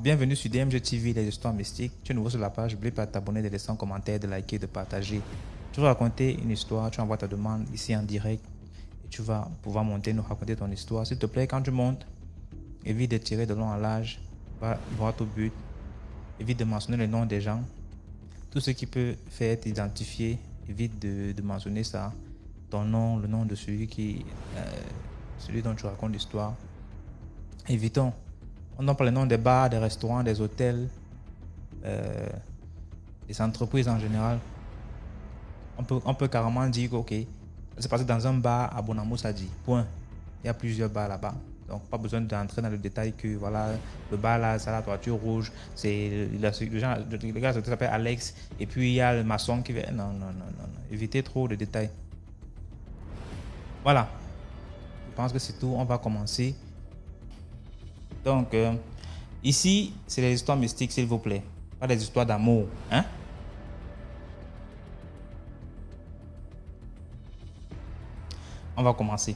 Bienvenue sur DMG TV, les histoires mystiques. Tu es nouveau sur la page, n'oublie pas de t'abonner, de laisser un commentaire, de liker, de partager. Tu vas raconter une histoire, tu envoies ta demande ici en direct et tu vas pouvoir monter, nous raconter ton histoire. S'il te plaît, quand tu montes, évite de tirer de long en large, va droit au but, évite de mentionner le nom des gens. Tout ce qui peut faire t'identifier, évite de mentionner ça, ton nom, le nom de celui dont tu racontes l'histoire. Évitons. On donne pas le nom des bars, des restaurants, des hôtels, des entreprises en général. On peut carrément dire que, ok, c'est passé dans un bar à Bonamoussadi. Point. Il y a plusieurs bars là-bas. Donc, pas besoin d'entrer dans le détail que, voilà, le bar là, c'est la toiture le gars s'appelle Alex, et puis il y a le maçon qui vient. Non. Évitez trop de détails. Voilà. Je pense que c'est tout. On va commencer. Donc, ici, c'est les histoires mystiques, s'il vous plaît. Pas des histoires d'amour, hein? On va commencer.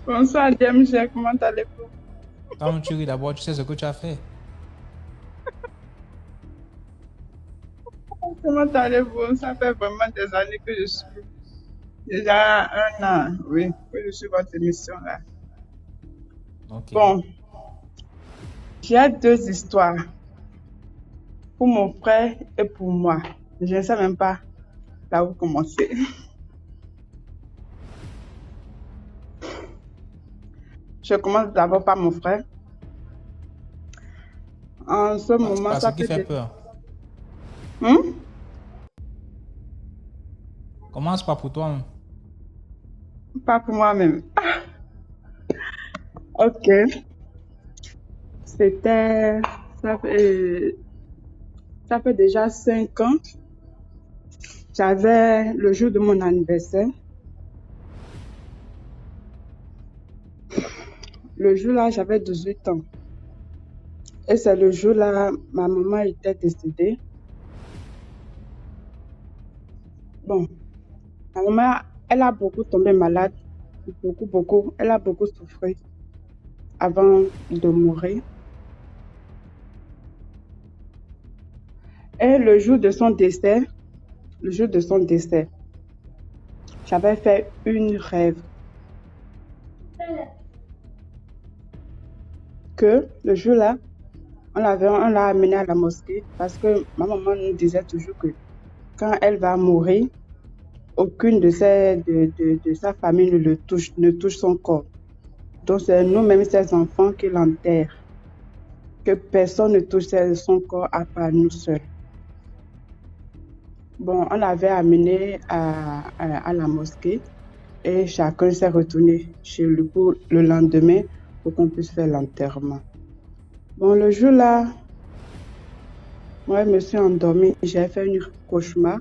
Bonsoir, DMG, comment allez-vous? Quand tu ris d'abord, tu sais ce que tu as fait. Comment allez-vous? Ça fait vraiment des années que je suis. Déjà 1 an, oui, que je suis votre émission là. Okay. Bon, j'ai 2 histoires. Pour mon frère et pour moi. Je ne sais même pas là où commencer. Je commence d'abord par mon frère. En ce moment, ça ce qui fait peur. Commence pas pour toi. Pas pour moi-même. Ok. C'était... Ça fait déjà 5 ans. J'avais le jour de mon anniversaire. Le jour-là, j'avais 18 ans. Et c'est le jour-là, ma maman était décédée. Bon, ma maman, elle a beaucoup tombé malade. Beaucoup. Elle a beaucoup souffert avant de mourir. Et le jour de son décès, j'avais fait une rêve. Que le jour-là, on l'a amenée à la mosquée parce que ma maman nous disait toujours que quand elle va mourir, aucune de sa famille ne touche son corps. Donc c'est nous-mêmes, ses enfants, qui l'enterrent. Que personne ne touche son corps à part nous seuls. Bon, on l'avait amené à la mosquée et chacun s'est retourné chez lui pour le lendemain pour qu'on puisse faire l'enterrement. Bon, le jour-là, moi, je me suis endormie, j'ai fait un cauchemar.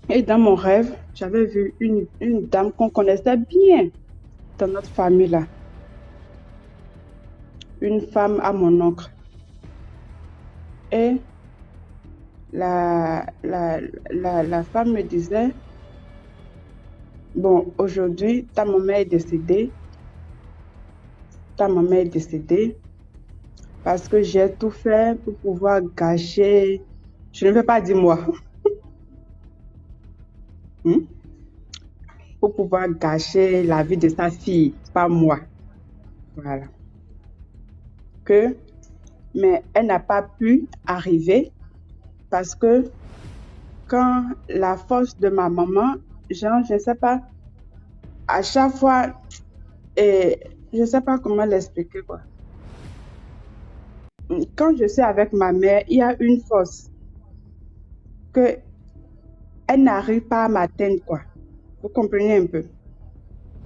Et dans mon rêve, j'avais vu une dame qu'on connaissait bien dans notre famille là. Une femme à mon oncle. Et la femme me disait, bon, aujourd'hui, ta maman est décédée parce que j'ai tout fait pour pouvoir gâcher, je ne vais pas dire moi, pour pouvoir gâcher la vie de sa fille, pas moi. Voilà. Mais elle n'a pas pu arriver parce que quand la force de ma maman, genre, je ne sais pas, à chaque fois, et je ne sais pas comment l'expliquer, quoi. Quand je suis avec ma mère, il y a une force que elle n'arrive pas à m'atteindre, quoi. Vous comprenez un peu?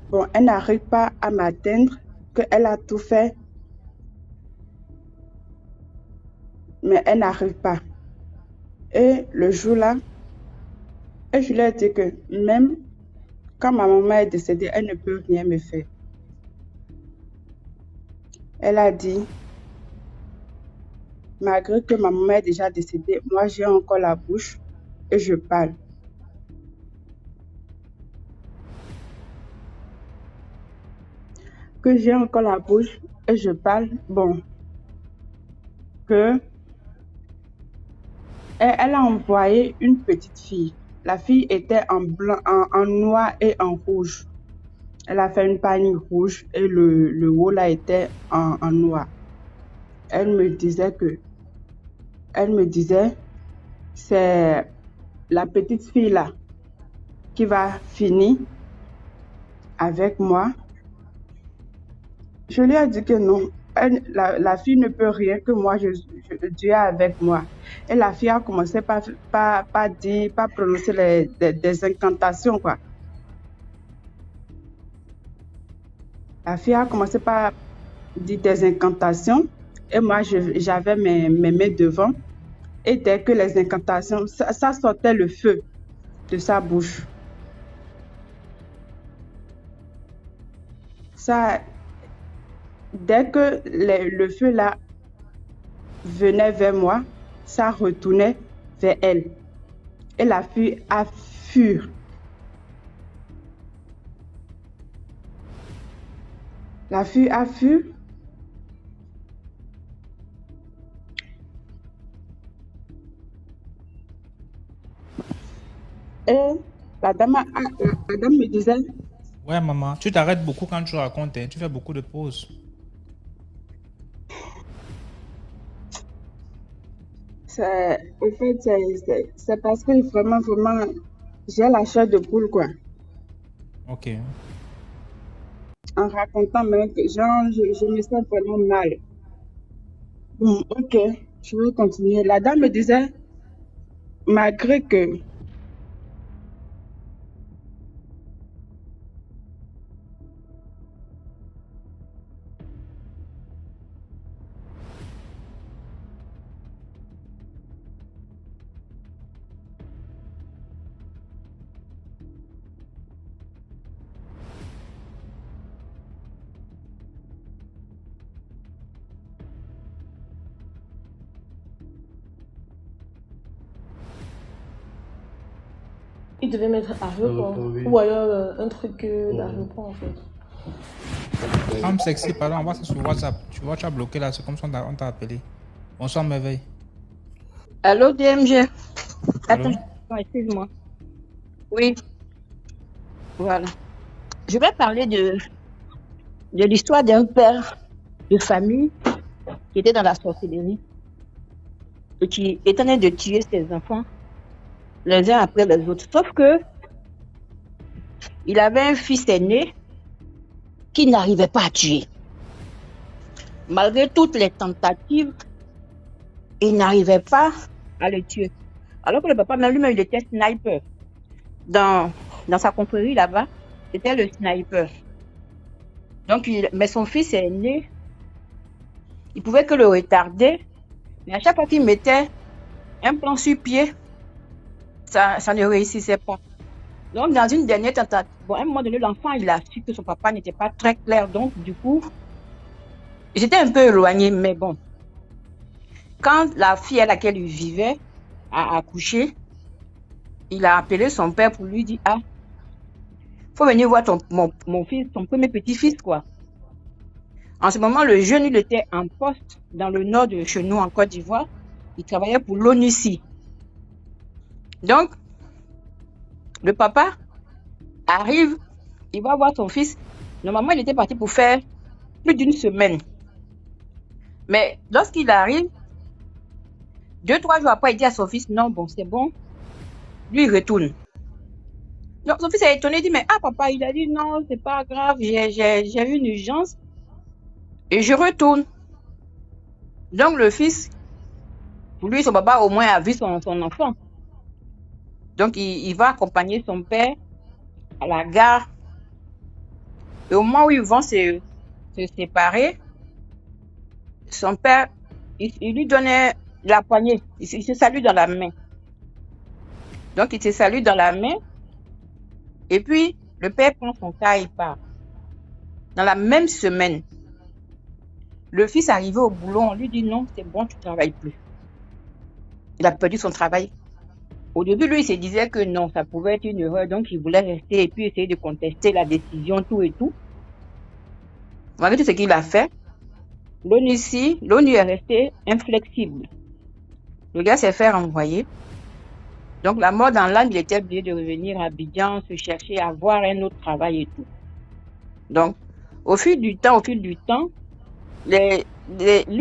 Bon, elle n'arrive pas à m'atteindre, qu'elle a tout fait, mais elle n'arrive pas. Et le jour-là, et je lui ai dit que même quand ma maman est décédée, elle ne peut rien me faire. Elle a dit, malgré que ma maman est déjà décédée, moi j'ai encore la bouche et je parle. que j'ai encore la bouche et je parle, bon, que elle a envoyé une petite fille. La fille était en blanc, en noir et en rouge. Elle a fait une panique rouge et le haut là était en noir. Elle me disait, c'est la petite fille là qui va finir avec moi. Je lui ai dit que non. La fille ne peut rien que moi, Dieu est avec moi. Et la fille a commencé par prononcer des incantations, quoi. La fille a commencé par dire des incantations. Et moi, j'avais mes mains devant. Et dès que les incantations, ça sortait le feu de sa bouche. Dès que le feu là venait vers moi, ça retournait vers elle. Et la fille a fui. La fille a fui. Et la dame me disait, Ouais, maman, tu t'arrêtes beaucoup quand tu racontes, hein. Tu fais beaucoup de pauses. au fait, c'est parce que vraiment, j'ai la chair de poule, quoi. Ok. En racontant, mais genre, je me sens vraiment mal. Bon, ok, je vais continuer. La dame me disait, malgré que Il devait mettre aéroport. Oui. Ou alors un truc d'aéroport en fait. Femme sexy, pardon, envoie ça sur WhatsApp. Tu vois, tu as bloqué là, c'est comme ça on t'a appelé. Bonsoir, merveille. Allô, DMG. Allô? Attends, excuse-moi. Oui, voilà. Je vais parler de l'histoire d'un père de famille qui était dans la sorcellerie et qui était en train de tuer ses enfants les uns après les autres. Sauf que il avait un fils aîné qui n'arrivait pas à tuer. Malgré toutes les tentatives, il n'arrivait pas à le tuer. Alors que le papa, même lui-même, il était sniper. Dans sa confrérie là-bas, c'était le sniper. Donc, mais son fils aîné, il pouvait que le retarder. Mais à chaque fois qu'il mettait un plan sur pied, ça ne réussissait pas. Donc, dans une dernière tentative, à un moment donné, l'enfant, il a su que son papa n'était pas très clair. Donc, du coup, j'étais un peu éloignée, mais bon. Quand la fille à laquelle il vivait a accouché, il a appelé son père pour lui dire, ah, faut venir voir mon fils, ton premier petit-fils, quoi. En ce moment, le jeune, il était en poste dans le nord de chez nous, en Côte d'Ivoire. Il travaillait pour l'ONUCI. Donc, le papa arrive, il va voir son fils. Normalement, il était parti pour faire plus d'une semaine. Mais lorsqu'il arrive, 2-3 jours après, il dit à son fils, non, bon, c'est bon. Lui, il retourne. Donc, son fils est étonné, il dit, mais ah, papa, il a dit, non, c'est pas grave, j'ai une urgence. Et je retourne. Donc, le fils, pour lui, son papa, au moins, a vu son enfant. Donc, il va accompagner son père à la gare. Et au moment où ils vont se séparer, son père, il lui donnait la poignée. Il se salue dans la main. Donc, il se salue dans la main. Et puis, le père prend son car et part. Dans la même semaine, le fils arrivé au boulot, on lui dit non, c'est bon, tu ne travailles plus. Il a perdu son travail. Au début, lui, il se disait que non, ça pouvait être une erreur, donc il voulait rester et puis essayer de contester la décision, tout et tout. Malgré tout ce qu'il a fait, l'ONU est resté inflexible. Le gars s'est fait renvoyer. Donc, la mort dans l'âme, il était obligé de revenir à Abidjan, se chercher, avoir un autre travail et tout. Donc, au fil du temps, lui,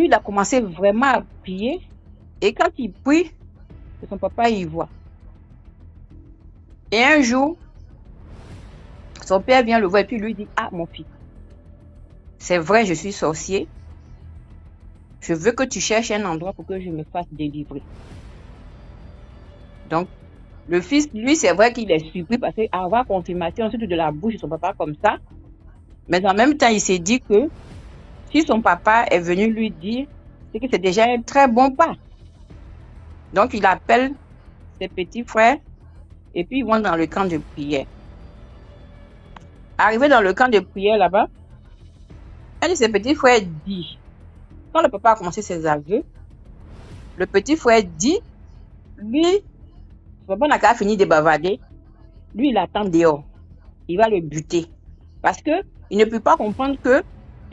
il a commencé vraiment à prier. Et quand il prie, son papa y voit. Et un jour, son père vient le voir et puis lui dit, ah, mon fils, c'est vrai, je suis sorcier. Je veux que tu cherches un endroit pour que je me fasse délivrer. Donc, le fils, lui, c'est vrai qu'il est surpris parce qu'avoir confirmation surtout de la bouche de son papa comme ça, mais en même temps, il s'est dit que si son papa est venu lui dire, c'est que c'est déjà un très bon pas. Donc, il appelle ses petits frères et puis ils vont dans le camp de prière. Arrivé dans le camp de prière là-bas, un de ses petits frères dit, quand le papa a commencé ses aveux, le petit frère dit, lui, son papa n'a qu'à finir de bavarder, lui il attend dehors, il va le buter. Parce que il ne peut pas comprendre que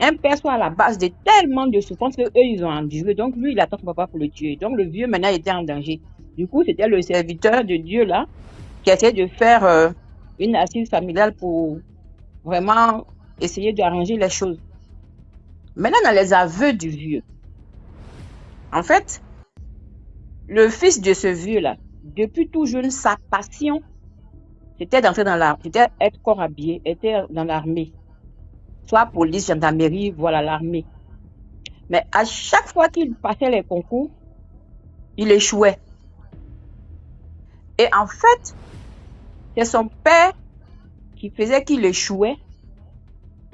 un père soit à la base de tellement de souffrances qu'eux ils ont enduré. Donc lui il attend son papa pour le tuer. Donc le vieux maintenant était en danger. Du coup c'était le serviteur de Dieu là qui essayait de faire une assise familiale pour vraiment essayer d'arranger les choses. Maintenant dans les aveux du vieux, en fait, le fils de ce vieux là, depuis tout jeune, sa passion c'était d'entrer dans l'armée, c'était être corps habillé, être dans l'armée. Soit police, gendarmerie, voilà l'armée. Mais à chaque fois qu'il passait les concours, il échouait. Et en fait, c'est son père qui faisait qu'il échouait.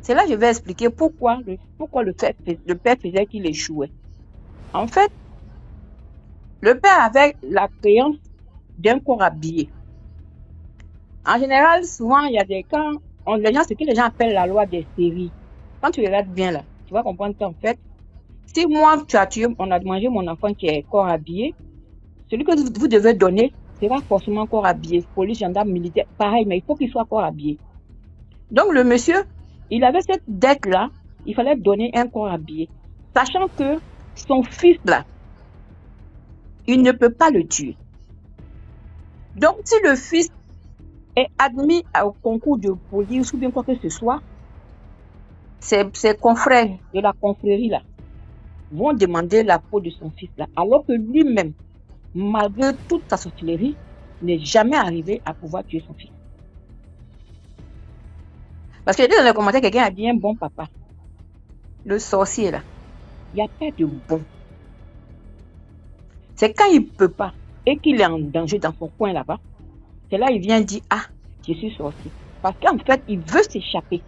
C'est là que je vais expliquer pourquoi le père faisait qu'il échouait. En fait, le père avait la créance d'un corps habillé. En général, souvent, il y a des cas, ce que les gens appellent la loi des séries. Quand tu regardes bien là, tu vas comprendre qu'en fait, si moi, tu as tué, on a mangé mon enfant qui est corps habillé, celui que vous devez donner, c'est pas forcément corps habillé, police, gendarme, militaire, pareil, mais il faut qu'il soit corps habillé. Donc le monsieur, il avait cette dette-là, il fallait donner un corps habillé, sachant que son fils là, il ne peut pas le tuer. Donc si le fils est admis au concours de police ou bien quoi que ce soit, ses confrères de la confrérie là vont demander la peau de son fils là, alors que lui-même, malgré toute sa sorcellerie, n'est jamais arrivé à pouvoir tuer son fils. Parce que dans les commentaires, quelqu'un a dit un bon papa. Le sorcier là, il n'y a pas de bon. C'est quand il ne peut pas et qu'il est en danger dans son coin là-bas, c'est là il vient dire, ah, je suis sorcier. Parce qu'en fait, il veut s'échapper.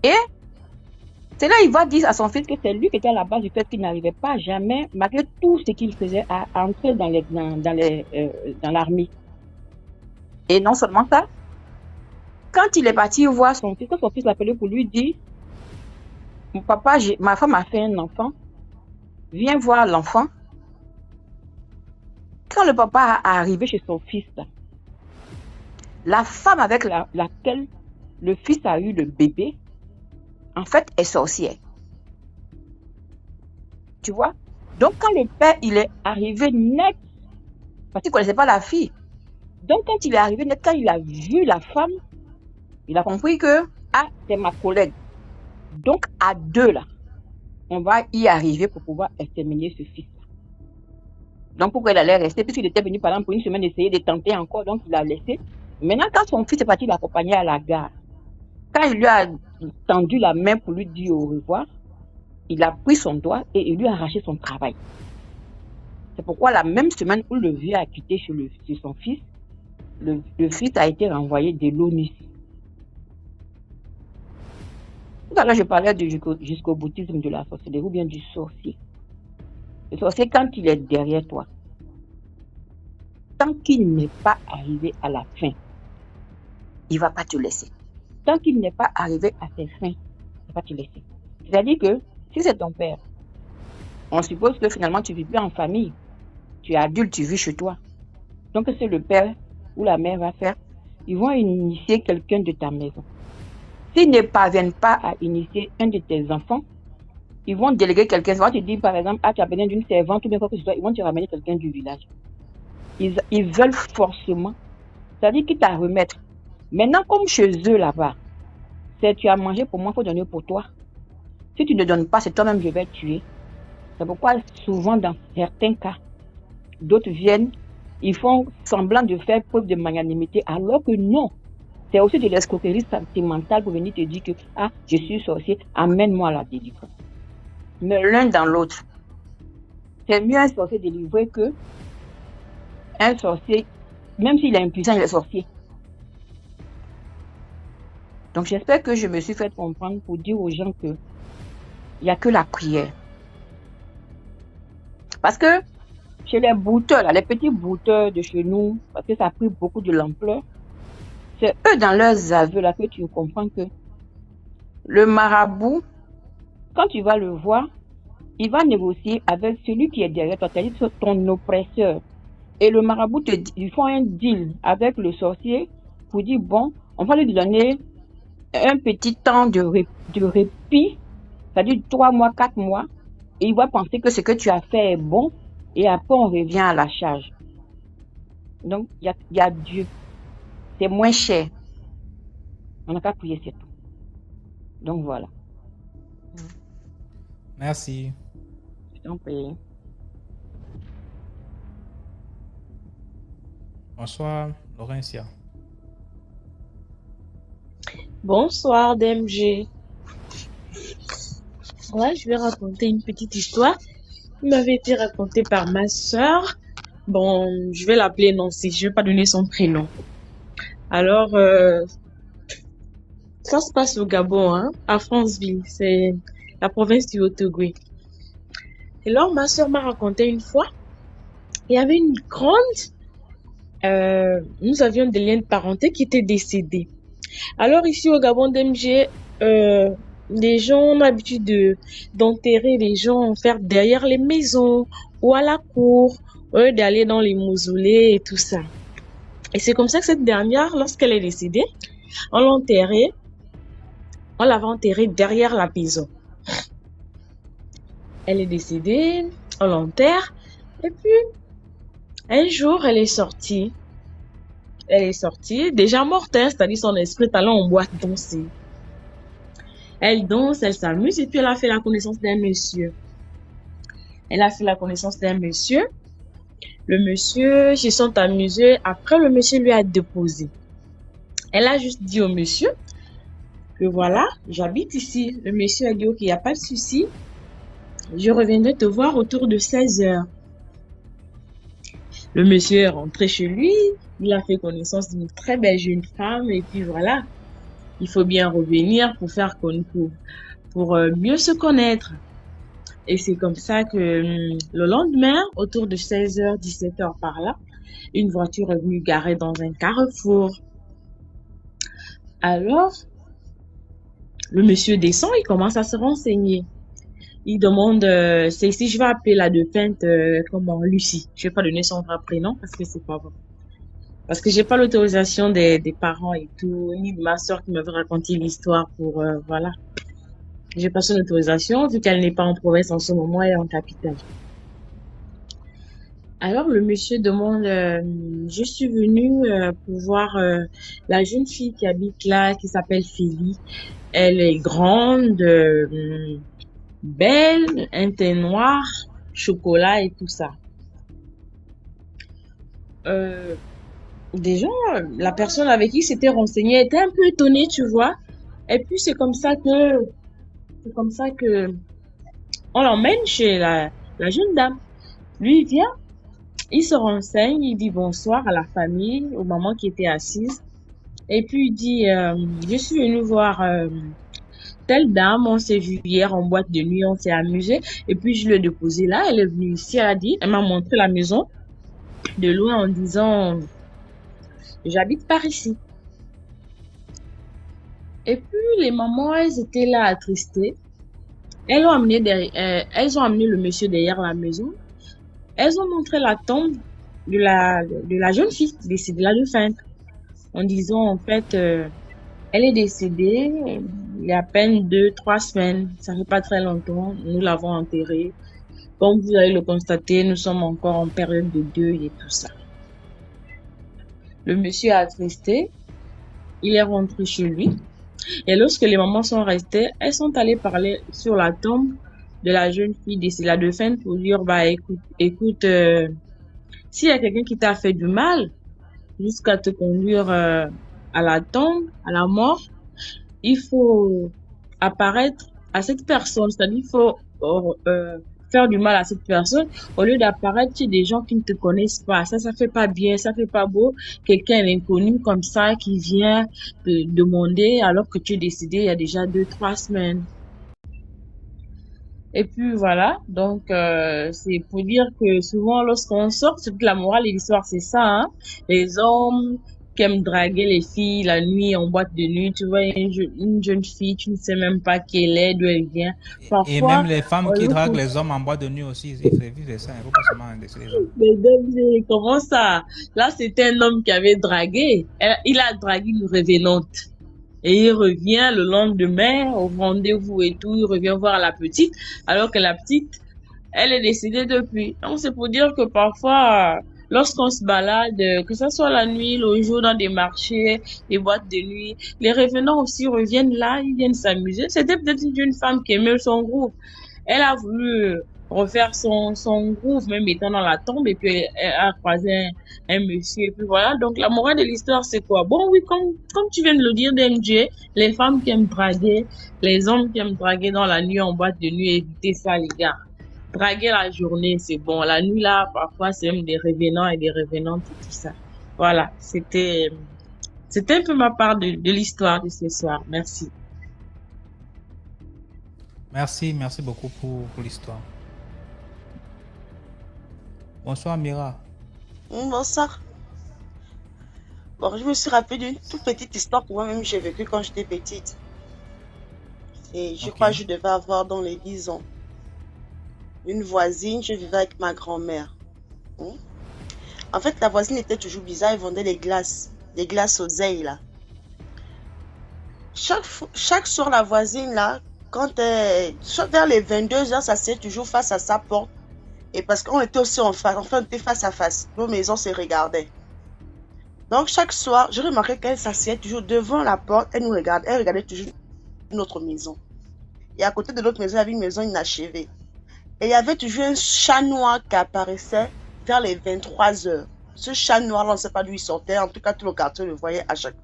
Et c'est là il va dire à son fils que c'est lui qui était à la base du fait qu'il n'arrivait pas jamais, malgré tout ce qu'il faisait, à entrer dans l'armée. Et non seulement ça, quand il est parti voir son fils, quand son fils l'appelait pour lui dire, mon papa, ma femme a fait un enfant, viens voir l'enfant. Quand le papa est arrivé chez son fils, là, la femme avec laquelle le fils a eu le bébé, en fait, est sorcière. Tu vois? Donc, quand le père, il est arrivé net, parce qu'il ne connaissait pas la fille. Donc, quand il est arrivé net, quand il a vu la femme, il a compris que, ah, c'est ma collègue. Donc, à deux, là, on va y arriver pour pouvoir exterminer ce fils. Donc, pourquoi il allait rester? Puisqu'il était venu, par exemple, pour une semaine, essayer de tenter encore, donc il a laissé. Maintenant, quand son fils est parti l'accompagner à la gare, quand il lui a tendu la main pour lui dire au revoir, il a pris son doigt et il lui a arraché son travail. C'est pourquoi la même semaine où le vieux a quitté chez son fils, le fils a été renvoyé de l'ONU. Tout à l'heure, je parlais du jusqu'au boutisme de la sorcellerie ou bien du sorcier. Le sorcier, quand il est derrière toi, tant qu'il n'est pas arrivé à la fin, il ne va pas te laisser. Tant qu'il n'est pas arrivé à ses fins, il ne va pas te laisser. C'est-à-dire que si c'est ton père, on suppose que finalement tu ne vis plus en famille. Tu es adulte, tu vis chez toi. Donc c'est le père ou la mère va faire. Ils vont initier quelqu'un de ta maison. S'ils ne parviennent pas à initier un de tes enfants, ils vont déléguer quelqu'un. Ils vont te dire, par exemple, tu as besoin d'une servante ou bien quoi que ce soit. Ils vont te ramener quelqu'un du village. Ils veulent forcément. C'est-à-dire qu'ils t'a remettre. Maintenant, comme chez eux là-bas, c'est tu as mangé pour moi, il faut donner pour toi. Si tu ne donnes pas, c'est toi-même que je vais tuer. C'est pourquoi souvent dans certains cas, d'autres viennent, ils font semblant de faire preuve de magnanimité, alors que non. C'est aussi de l'escroquerie sentimentale pour venir te dire que je suis sorcier, amène-moi la délivrance. Mais l'un dans l'autre. C'est mieux un sorcier délivré que un sorcier, même s'il est impuissant, il est sorcier. Donc j'espère que je me suis fait comprendre pour dire aux gens que il n'y a que la prière. Parce que chez les bouteurs, les petits bouteurs de chez nous, parce que ça a pris beaucoup de l'ampleur, c'est eux dans leurs aveux là que tu comprends que le marabout, quand tu vas le voir, il va négocier avec celui qui est derrière toi, c'est-à-dire ton oppresseur. Et le marabout te dit, ils font un deal avec le sorcier pour dire, bon, on va lui donner un petit temps de répit, c'est-à-dire 3 mois, 4 mois, et il va penser que ce que tu as fait est bon, et après on revient à la charge. Donc, il y a Dieu. C'est moins cher. On n'a qu'à prier, c'est tout. Donc, voilà. Merci. Je t'en prie. Bonsoir, Laurentia. Bonsoir, DMG. Ouais, je vais raconter une petite histoire qui m'avait été racontée par ma sœur. Bon, je vais l'appeler Nancy, je vais pas donner son prénom. Alors, ça se passe au Gabon, hein, à Franceville, c'est la province du Haut-Ogooué. Et alors, ma sœur m'a raconté une fois, il y avait une grande, nous avions des liens de parenté qui étaient décédés. Alors ici au Gabon DMG, les gens ont l'habitude d'enterrer les gens, faire derrière les maisons ou à la cour, d'aller dans les mausolées et tout ça. Et c'est comme ça que cette dernière, lorsqu'elle est décédée, on l'avait enterrée derrière la maison. Elle est décédée, on l'enterre, et puis un jour elle est sortie. Elle est sortie, déjà morte, hein, c'est-à-dire son esprit est allé en boîte danser. Elle danse, elle s'amuse, et puis elle a fait la connaissance d'un monsieur. Elle a fait la connaissance d'un monsieur. Le monsieur, se sont amusés. Après, le monsieur lui a déposé. Elle a juste dit au monsieur que voilà, j'habite ici. Le monsieur a dit, ok, il n'y a pas de souci. Je reviendrai te voir autour de 16h. Le monsieur est rentré chez lui. Il a fait connaissance d'une très belle jeune femme. Et puis voilà, il faut bien revenir pour faire concours, pour mieux se connaître. Et c'est comme ça que le lendemain, autour de 16h, 17h par là, une voiture est venue garer dans un carrefour. Alors, le monsieur descend, il commence à se renseigner. Il demande, c'est ici, je vais appeler la défunte, Lucie. Je vais pas donner son vrai prénom parce que c'est pas bon. Parce que j'ai pas l'autorisation des parents et tout, ni de ma soeur qui m'avait raconté l'histoire pour, voilà. J'ai pas son autorisation vu qu'elle n'est pas en province en ce moment, elle est en capitale. Alors le monsieur demande, je suis venue pour voir la jeune fille qui habite là, qui s'appelle Philly. Elle est grande, belle, un teint noir, chocolat et tout ça. Déjà, la personne avec qui s'était renseignée était un peu étonnée, tu vois. Et puis c'est comme ça que on l'emmène chez la jeune dame. Lui, il vient, il se renseigne, il dit bonsoir à la famille, aux mamans qui étaient assises. Et puis il dit, je suis venu voir telle dame, on s'est vu hier en boîte de nuit, on s'est amusé. Et puis je l'ai déposée là, elle est venue ici, elle m'a montré la maison de loin en disant, j'habite par ici. Et puis les mamans, elles étaient là attristées. Elles ont amené le monsieur derrière la maison. Elles ont montré la tombe de la jeune fille décédée, la défunte, en disant en fait Elle est décédée il y a à peine 2, 3 semaines. Ça fait pas très longtemps. Nous l'avons enterrée. Comme vous allez le constater, nous sommes encore en période de deuil et tout ça. Le monsieur a attristé. Il est rentré chez lui. Et lorsque les mamans sont restées, elles sont allées parler sur la tombe de la jeune fille décédée, la défunte, pour dire, bah, écoute, s'il y a quelqu'un qui t'a fait du mal, jusqu'à te conduire à la tombe, à la mort, il faut apparaître à cette personne, c'est-à-dire il faut faire du mal à cette personne au lieu d'apparaître chez des gens qui ne te connaissent pas. Ça fait pas bien, ça fait pas beau. Quelqu'un inconnu comme ça qui vient te demander alors que tu es décédé il y a déjà 2, 3 semaines. Et puis voilà, donc c'est pour dire que souvent lorsqu'on sort, c'est que la morale de l'histoire c'est ça, hein. Les hommes qui aiment draguer les filles la nuit en boîte de nuit, tu vois une jeune fille, tu ne sais même pas qui elle est, d'où elle vient. Et Parfois, même les femmes on qui lui draguent faut les hommes en boîte de nuit aussi, ils vivent ça. Il ne faut pas seulement laisser les hommes. des dangers. Comment ça? Là, c'était un homme qui avait dragué. Il a dragué une révélante. Et il revient le lendemain au rendez-vous et tout, il revient voir la petite, alors que la petite, elle est décédée depuis. Donc c'est pour dire que parfois, lorsqu'on se balade, que ce soit la nuit, le jour, dans des marchés, des boîtes de nuit, les revenants aussi reviennent là, ils viennent s'amuser. C'était peut-être une jeune femme qui aimait son groupe. Elle a voulu refaire son groove, même étant dans la tombe, et puis elle a croisé un monsieur, et puis voilà. Donc la morale de l'histoire, c'est quoi? Bon, oui, comme tu viens de le dire, DMJ, les femmes qui aiment draguer, les hommes qui aiment draguer dans la nuit, en boîte de nuit, évitez ça, les gars. Draguer la journée, c'est bon. La nuit, là, parfois, c'est même des revenants et des revenantes et tout ça. Voilà, c'était un peu ma part de l'histoire de ce soir. Merci. Merci beaucoup pour l'histoire. Bonsoir Mira. Bonsoir. Bon, je me suis rappelé d'une toute petite histoire que moi-même j'ai vécue quand j'étais petite. Et je crois que je devais avoir dans les 10 ans. Une voisine, je vivais avec ma grand-mère. En fait, la voisine était toujours bizarre, elle vendait des glaces oseille là. Chaque soir, la voisine là, vers les 22h, ça s'est toujours face à sa porte. Et parce qu'on était aussi on était face à face. Nos maisons se regardaient. Donc chaque soir, je remarquais qu'elle s'asseyait toujours devant la porte. Elle nous regardait. Elle regardait toujours notre maison. Et à côté de notre maison, il y avait une maison inachevée. Et il y avait toujours un chat noir qui apparaissait vers les 23h. Ce chat noir, là, on ne sait pas d'où il sortait. En tout cas, tout le quartier le voyait à chaque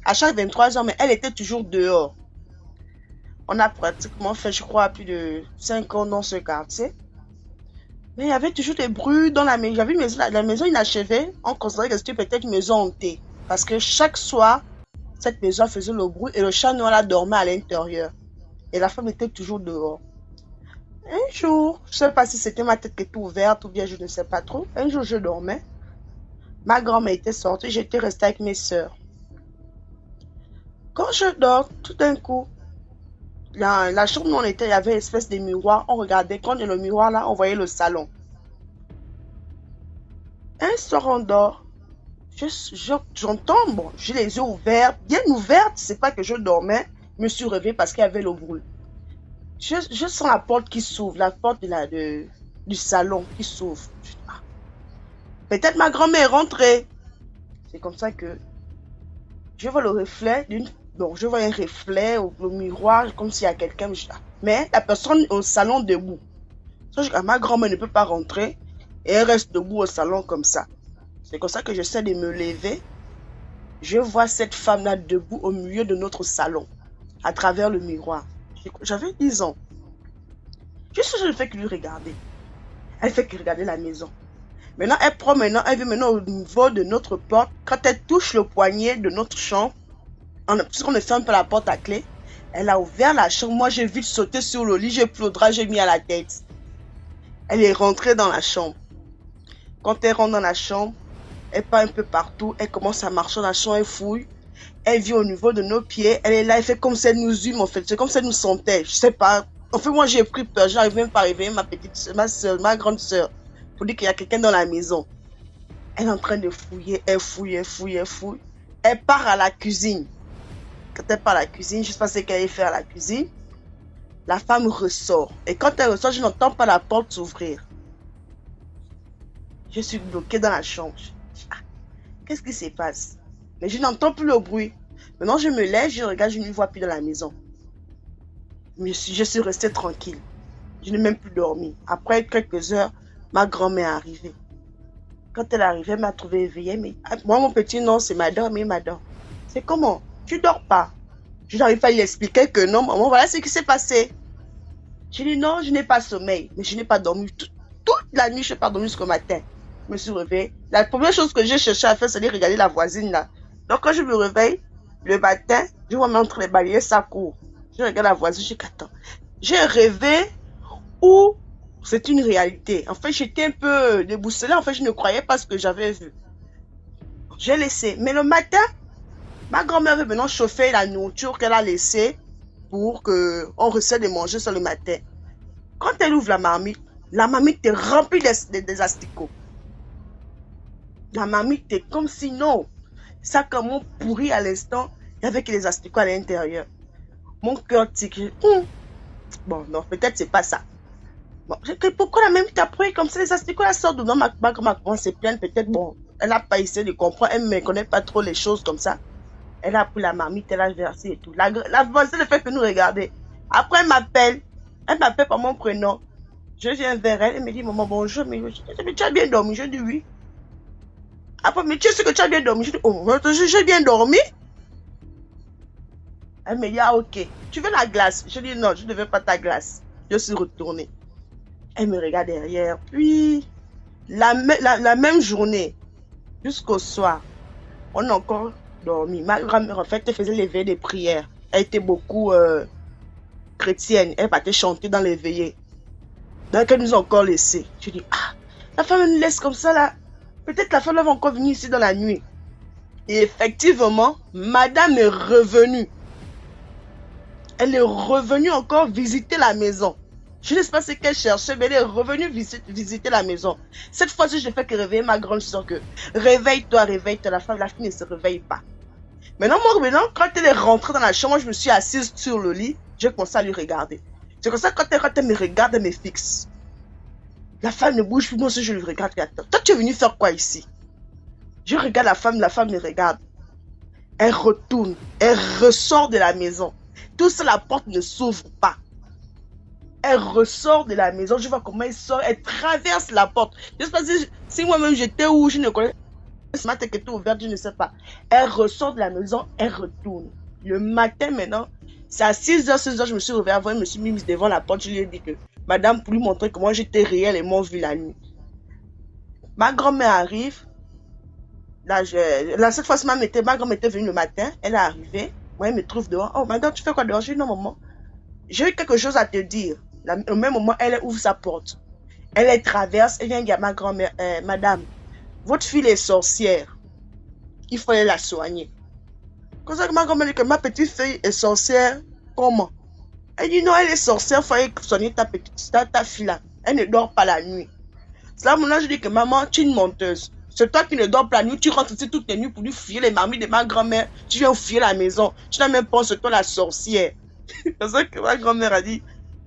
23h. Mais elle était toujours dehors. On a pratiquement fait, je crois, plus de 5 ans dans ce quartier. Mais il y avait toujours des bruits dans la maison. J'avais la maison inachevée. On considérait que c'était peut-être une maison hantée. Parce que chaque soir, cette maison faisait le bruit et le chat noir là dormait à l'intérieur. Et la femme était toujours dehors. Un jour, je ne sais pas si c'était ma tête qui était ouverte ou bien je ne sais pas trop. Un jour, je dormais. Ma grand-mère était sortie. J'étais restée avec mes soeurs. Quand je dors, tout d'un coup, la chambre où on était, il y avait une espèce de miroir. On regardait, quand il y a le miroir là, on voyait le salon. Un soir, on dort. J'entends, bon, j'ai les yeux ouverts, bien ouverts. C'est pas que je dormais. Je me suis réveillée parce qu'il y avait le bruit. Je sens la porte qui s'ouvre, la porte du salon qui s'ouvre. Peut-être ma grand-mère est rentrée. C'est comme ça que je vois le reflet donc, je vois un reflet au miroir, comme s'il y a quelqu'un. Mais la personne au salon debout. Ma grand-mère ne peut pas rentrer. Et elle reste debout au salon comme ça. C'est comme ça que j'essaie de me lever. Je vois cette femme-là debout au milieu de notre salon. À travers le miroir. J'avais 10 ans. Juste je ne fais que lui regarder. Elle fait que regarder la maison. Maintenant, elle vient maintenant au niveau de notre porte. Quand elle touche le poignet de notre chambre, puisqu'on ne ferme pas la porte à clé, elle a ouvert la chambre. Moi, j'ai vite sauté sur le lit, j'ai pris le drap, j'ai mis à la tête. Elle est rentrée dans la chambre. Quand elle rentre dans la chambre, elle part un peu partout. Elle commence à marcher dans la chambre, elle fouille. Elle vient au niveau de nos pieds. Elle est là, elle fait comme si elle nous hume, en fait. C'est comme si elle nous sentait. Je sais pas. En fait, moi, j'ai pris peur. J'arrive même pas à réveiller ma petite soeur, ma grande soeur, pour dire qu'il y a quelqu'un dans la maison. Elle est en train de fouiller. Elle fouille, elle fouille, elle fouille. Elle part à la cuisine. Quand elle part à la cuisine, je ne sais pas ce qu'elle allait faire à la cuisine. La femme ressort. Et quand elle ressort, je n'entends pas la porte s'ouvrir. Je suis bloquée dans la chambre. Ah, qu'est-ce qui se passe? Mais je n'entends plus le bruit. Maintenant, je me lève, je regarde, je ne vois plus dans la maison. Mais je suis restée tranquille. Je n'ai même plus dormi. Après quelques heures, ma grand-mère est arrivée. Quand elle est arrivée, elle m'a trouvée éveillée. Mais moi, mon petit nom, c'est madame et madame. C'est comment? Tu dors pas? Je n'arrive pas à lui expliquer que non, maman, voilà ce qui s'est passé. J'ai dit non, je n'ai pas sommeil. Mais je n'ai pas dormi. Toute la nuit, je n'ai pas dormi jusqu'au matin. Je me suis réveillée. La première chose que j'ai cherché à faire, c'est de regarder la voisine là. Donc quand je me réveille, le matin, je vois même entre les balayés, ça court. Je regarde la voisine, je dis attends. J'ai rêvé ou c'est une réalité. En fait, j'étais un peu déboussolée. En fait, je ne croyais pas ce que j'avais vu. J'ai laissé. Mais le matin, ma grand-mère veut maintenant chauffer la nourriture qu'elle a laissée pour qu'on recette de manger sur le matin. Quand elle ouvre la marmite est remplie des asticots. La marmite est comme si non. Ça comment pourri à l'instant, il y avait que les asticots à l'intérieur. Mon cœur tique. Bon, non, peut-être c'est pas ça. Bon, pourquoi la marmite a pourri comme ça, les asticots la sortent dedans? Ma grand-mère commence à se plaindre, peut-être, bon, elle n'a pas essayé de comprendre, elle ne connaît pas trop les choses comme ça. Elle a pris la marmite, elle a versé et tout. La voisine ne fait que nous regarder. Après, elle m'appelle par mon prénom. Je viens vers elle, elle me dit, maman, bonjour, mais tu as bien dormi? Je dis oui. Après, mais tu sais que tu as bien dormi? Je dis, oh, j'ai bien dormi. Elle me dit, ah ok, tu veux la glace? Je dis, non, je ne veux pas ta glace. Je suis retournée. Elle me regarde derrière. Puis, la même journée, jusqu'au soir, on a encore dormi. Ma grand-mère, en fait, elle faisait les veillées de prière. Elle était beaucoup chrétienne. Elle partait chanter dans les veillées. Donc, elle nous a encore laissé. Je dis, ah, la femme nous laisse comme ça là. Peut-être la femme va encore venir ici dans la nuit. Et effectivement, madame est revenue. Elle est revenue encore visiter la maison. Je ne sais pas ce qu'elle cherchait, mais elle est revenue visiter la maison. Cette fois-ci, je ne fais que réveiller ma grande soeur que réveille-toi, réveille-toi. La fille ne se réveille pas. Maintenant, quand elle est rentrée dans la chambre, moi, je me suis assise sur le lit. J'ai commencé à lui regarder. C'est comme ça, quand elle me regarde, elle me fixe. La femme ne bouge plus. Moi aussi, je lui regarde. Attends, toi, tu es venu faire quoi ici? Je regarde la femme me regarde. Elle retourne. Elle ressort de la maison. Tout ça, la porte ne s'ouvre pas. Elle ressort de la maison. Je vois comment elle sort. Elle traverse la porte. Je ne sais pas si moi-même j'étais où, je ne connais pas. Ce matin qui était ouverte, je ne sais pas. Elle ressort de la maison. Elle retourne. Le matin maintenant, c'est à 6h, 6h, je me suis réveillée avant. Je me suis mise devant la porte. Je lui ai dit que madame, pour lui montrer que moi j'étais réellement vue la nuit. Ma grand-mère arrive. Là, cette fois-ci, ma grand-mère était venue le matin. Elle est arrivée. Moi, elle me trouve dehors. Oh, madame, tu fais quoi dehors? Je dis non, maman. J'ai eu quelque chose à te dire. Au même moment, elle ouvre sa porte. Elle traverse. Elle vient dire à ma grand-mère, madame, votre fille est sorcière. Il faut aller la soigner. Comme ça, ma grand-mère dit que ma petite fille est sorcière. Comment? Elle dit non, elle est sorcière. Il faut aller soigner ta fille là. Elle ne dort pas la nuit. C'est là, maintenant, je dis que maman, tu es une menteuse. C'est toi qui ne dors pas la nuit. Tu rentres ici toutes les nuits pour lui fouiller les marmites de ma grand-mère. Tu viens fouiller la maison. Tu n'as même pas, c'est toi la sorcière. C'est ça que ma grand-mère a dit.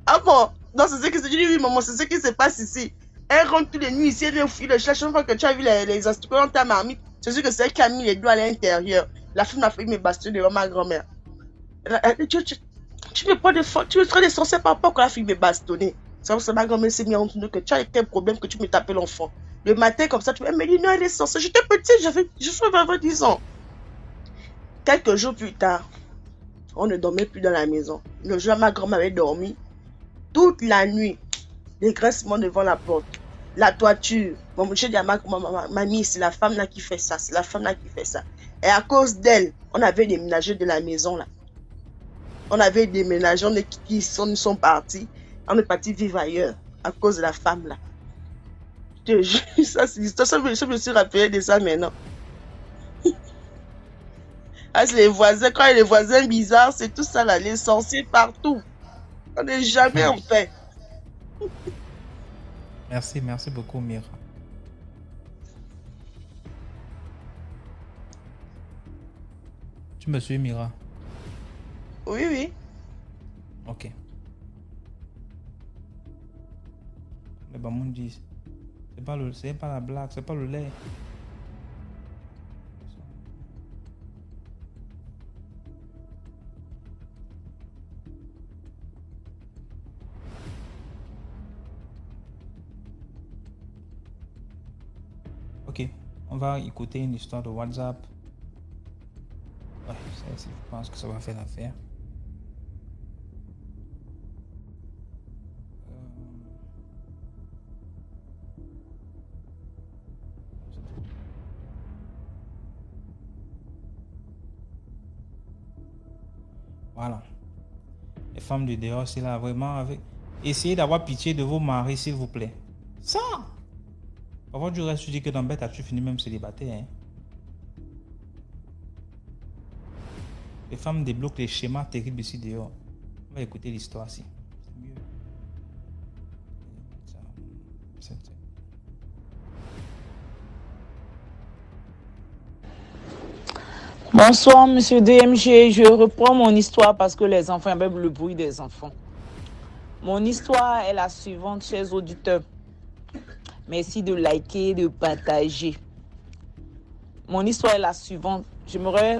Ah bon? Non, c'est ce qui se dit. Oui, maman, c'est ce qui se passe ici. Elle rentre toutes les nuits ici. Elle vient fouiller le chat. Chaque fois que tu as vu les asticots dans ta marmite, c'est sûr que c'est elle qui a mis les doigts à l'intérieur. La fille m'a fait me bastonner devant ma grand-mère. Tu me prends des fautes. Tu me traites de sorcière par rapport à la fille me bastonner. C'est pour ça que ma grand-mère s'est mise en train de que tu as été un problème que tu me tapais l'enfant. Le matin, comme ça, elle me dit non, elle est sorcière. J'étais petite, je suis vraiment 10 ans. Quelques jours plus tard, on ne dormait plus dans la maison. Le jour où ma grand-mère avait dormi, toute la nuit, les graissements devant la porte, la toiture. Bon, je dis à ma mamie, c'est la femme là qui fait ça, c'est la femme là qui fait ça. Et à cause d'elle, on avait déménagé de la maison là. On avait déménagé, ils sont partis. On est parti vivre ailleurs à cause de la femme là. Je te jure, ça c'est l'histoire. Je me suis rappelé de ça maintenant. Ah, c'est les voisins, quand il y a les voisins bizarres, c'est tout ça là, les sorciers partout. On n'est jamais en paix. Merci beaucoup, Mira. Tu me suis, Mira? Oui, oui. Ok. Mais bah, mon Dieu, c'est pas la blague, c'est pas le lait. Ok, on va écouter une histoire de WhatsApp. Ouais, je pense que ça va faire l'affaire. Voilà. Les femmes du dehors, c'est là vraiment avec. Essayez d'avoir pitié de vos maris, s'il vous plaît. Ça! Parfois, du reste, tu dis que dans bête, as-tu fini même célibataire, hein? Les femmes débloquent les schémas terribles ici dehors. On va écouter l'histoire ici. C'est mieux. Bonsoir, monsieur DMG. Je reprends mon histoire parce que les enfants, même le bruit des enfants. Mon histoire est la suivante, chers auditeurs. Merci de liker, de partager. Mon histoire est la suivante. J'aimerais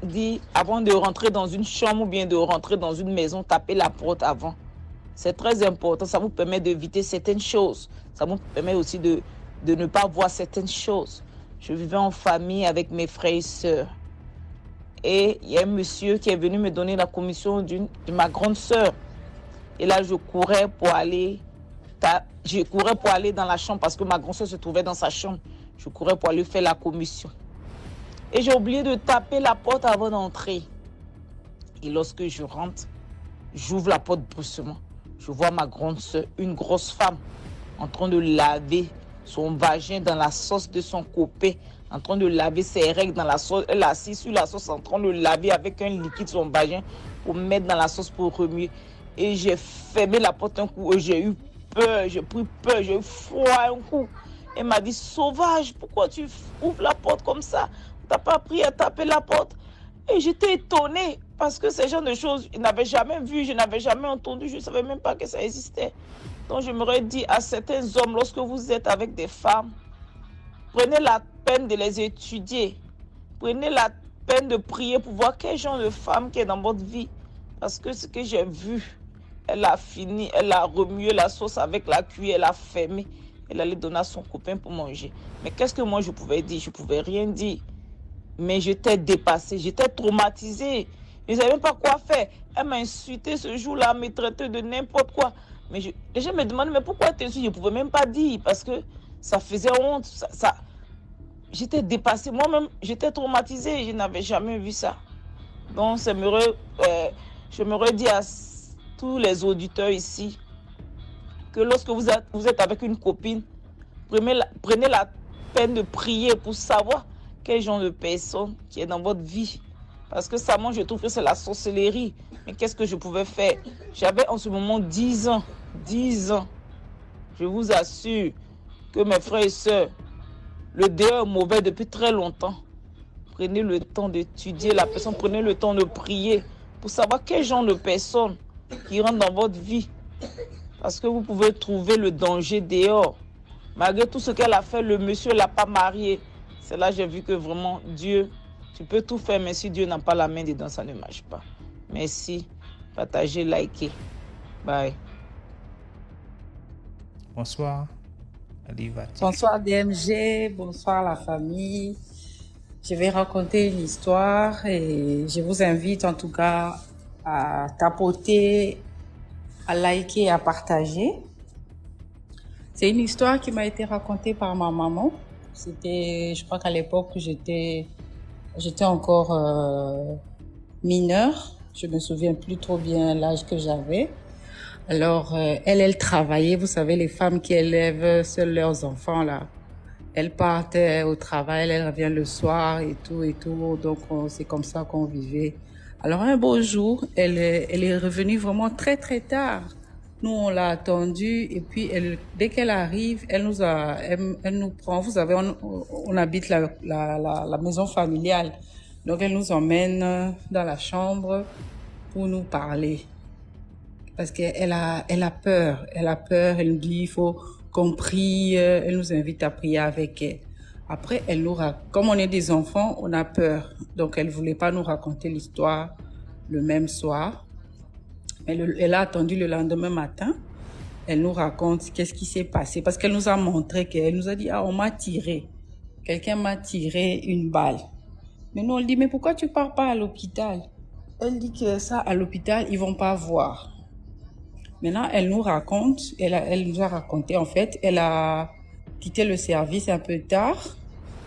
dire, avant de rentrer dans une chambre ou bien de rentrer dans une maison, tapez la porte avant. C'est très important. Ça vous permet d'éviter certaines choses. Ça vous permet aussi de ne pas voir certaines choses. Je vivais en famille avec mes frères et sœurs. Et il y a un monsieur qui est venu me donner la commission de ma grande sœur. Et là, je courais pour aller dans la chambre parce que ma grande sœur se trouvait dans sa chambre. Je courais pour aller faire la commission. Et j'ai oublié de taper la porte avant d'entrer. Et lorsque je rentre, j'ouvre la porte brusquement. Je vois ma grande sœur, une grosse femme, en train de laver son vagin dans la sauce de son copain, en train de laver ses règles dans la sauce. Elle est assise sur la sauce en train de laver avec un liquide son vagin pour mettre dans la sauce pour remuer. Et j'ai fermé la porte un coup et j'ai eu peur, j'ai pris peur, j'ai eu froid un coup. Elle m'a dit, sauvage, pourquoi tu ouvres la porte comme ça? T'as pas appris à taper la porte? Et j'étais étonnée parce que ces genre de choses, je n'avais jamais vu, je n'avais jamais entendu, je ne savais même pas que ça existait. Donc je m'aurais dit à certains hommes, lorsque vous êtes avec des femmes, prenez la peine de les étudier. Prenez la peine de prier pour voir quel genre de femme qui est dans votre vie. Parce que ce que j'ai vu, elle a fini, elle a remué la sauce avec la cuillère, elle a fermé. Elle allait donner à son copain pour manger. Mais qu'est-ce que moi je pouvais dire? Je ne pouvais rien dire. Mais j'étais dépassée, j'étais traumatisée. Je ne savais même pas quoi faire. Elle m'a insulté ce jour-là, elle me traitait de n'importe quoi. Mais les gens me demandaient, mais pourquoi tu insultes? Je ne pouvais même pas dire parce que ça faisait honte. J'étais dépassée. Moi-même, j'étais traumatisée. Je n'avais jamais vu ça. Donc, je me redis à tous les auditeurs ici que lorsque vous êtes avec une copine, prenez la peine de prier pour savoir quel genre de personne qui est dans votre vie. Parce que ça, moi, je trouve que c'est la sorcellerie. Mais qu'est-ce que je pouvais faire? J'avais en ce moment 10 ans. 10 ans. Je vous assure que mes frères et sœurs, le dehors est mauvais depuis très longtemps. Prenez le temps d'étudier la personne, prenez le temps de prier pour savoir quel genre de personne qui rentre dans votre vie. Parce que vous pouvez trouver le danger dehors. Malgré tout ce qu'elle a fait, le monsieur ne l'a pas marié. C'est là que j'ai vu que vraiment, Dieu, tu peux tout faire, mais si Dieu n'a pas la main dedans, ça ne marche pas. Merci. Partagez, likez. Bye. Bonsoir. Alivati. Bonsoir DMG, bonsoir la famille. Je vais raconter une histoire et je vous invite en tout cas à tapoter, à liker et à partager. C'est une histoire qui m'a été racontée par ma maman. Je crois qu'à l'époque, j'étais encore mineure. Je me souviens plus trop bien l'âge que j'avais. Alors, elle travaillait. Vous savez, les femmes qui élèvent seuls leurs enfants, là. Elle partait au travail, elle revient le soir et tout et tout. Donc, c'est comme ça qu'on vivait. Alors, un beau jour, elle est revenue vraiment très, très tard. Nous, on l'a attendue et puis dès qu'elle arrive, elle nous prend. Vous savez, on habite la maison familiale. Donc, elle nous emmène dans la chambre pour nous parler. Parce qu'elle elle a peur. Elle a peur. Elle nous dit, il faut qu'on prie. Elle nous invite à prier avec elle. Après, comme on est des enfants, on a peur. Donc, elle voulait pas nous raconter l'histoire le même soir. Mais elle a attendu le lendemain matin. Elle nous raconte qu'est-ce qui s'est passé. Parce qu'elle nous a montré qu'elle nous a dit, on m'a tiré. Quelqu'un m'a tiré une balle. Mais nous, on lui dit, mais pourquoi tu pars pas à l'hôpital? Elle dit que ça, à l'hôpital, ils vont pas voir. Maintenant, elle nous raconte, elle nous a raconté, en fait, elle a quitté le service un peu tard.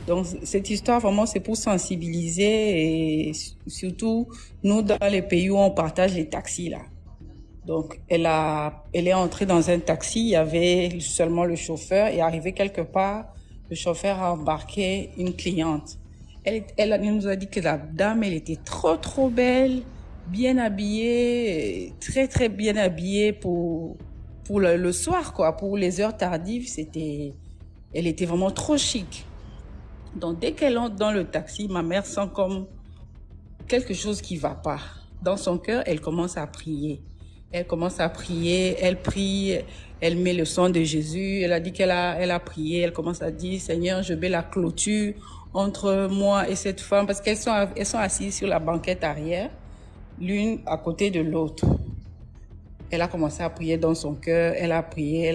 Donc, cette histoire, vraiment, c'est pour sensibiliser et surtout, nous, dans les pays où on partage les taxis, là. Donc, elle est entrée dans un taxi, il y avait seulement le chauffeur et arrivé quelque part, le chauffeur a embarqué une cliente. Elle nous a dit que la dame, elle était trop belle, bien habillée, très bien habillée pour le soir, quoi. Pour les heures tardives, elle était vraiment trop chic. Donc, dès qu'elle entre dans le taxi, ma mère sent comme quelque chose qui va pas. Dans son cœur, elle commence à prier. Elle commence à prier, elle prie, elle met le sang de Jésus. Elle a dit elle a prié, elle commence à dire, Seigneur, je mets la clôture entre moi et cette femme, parce qu'elles sont assises sur la banquette arrière, l'une à côté de l'autre. Elle a commencé à prier dans son cœur, elle a prié.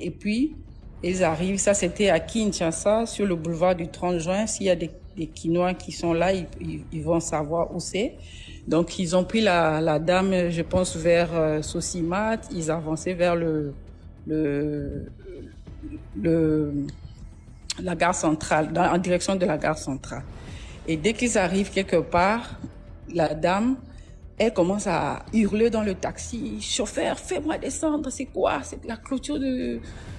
Et puis, ils arrivent, ça c'était à Kinshasa, sur le boulevard du 30 juin. S'il y a des Kinois qui sont là, ils vont savoir où c'est. Donc, ils ont pris la dame, je pense, vers Sosimat. Ils avançaient vers la gare centrale, en direction de la gare centrale. Et dès qu'ils arrivent quelque part, la dame, elle commence à hurler dans le taxi. Chauffeur, fais-moi descendre. C'est quoi? C'est la clôture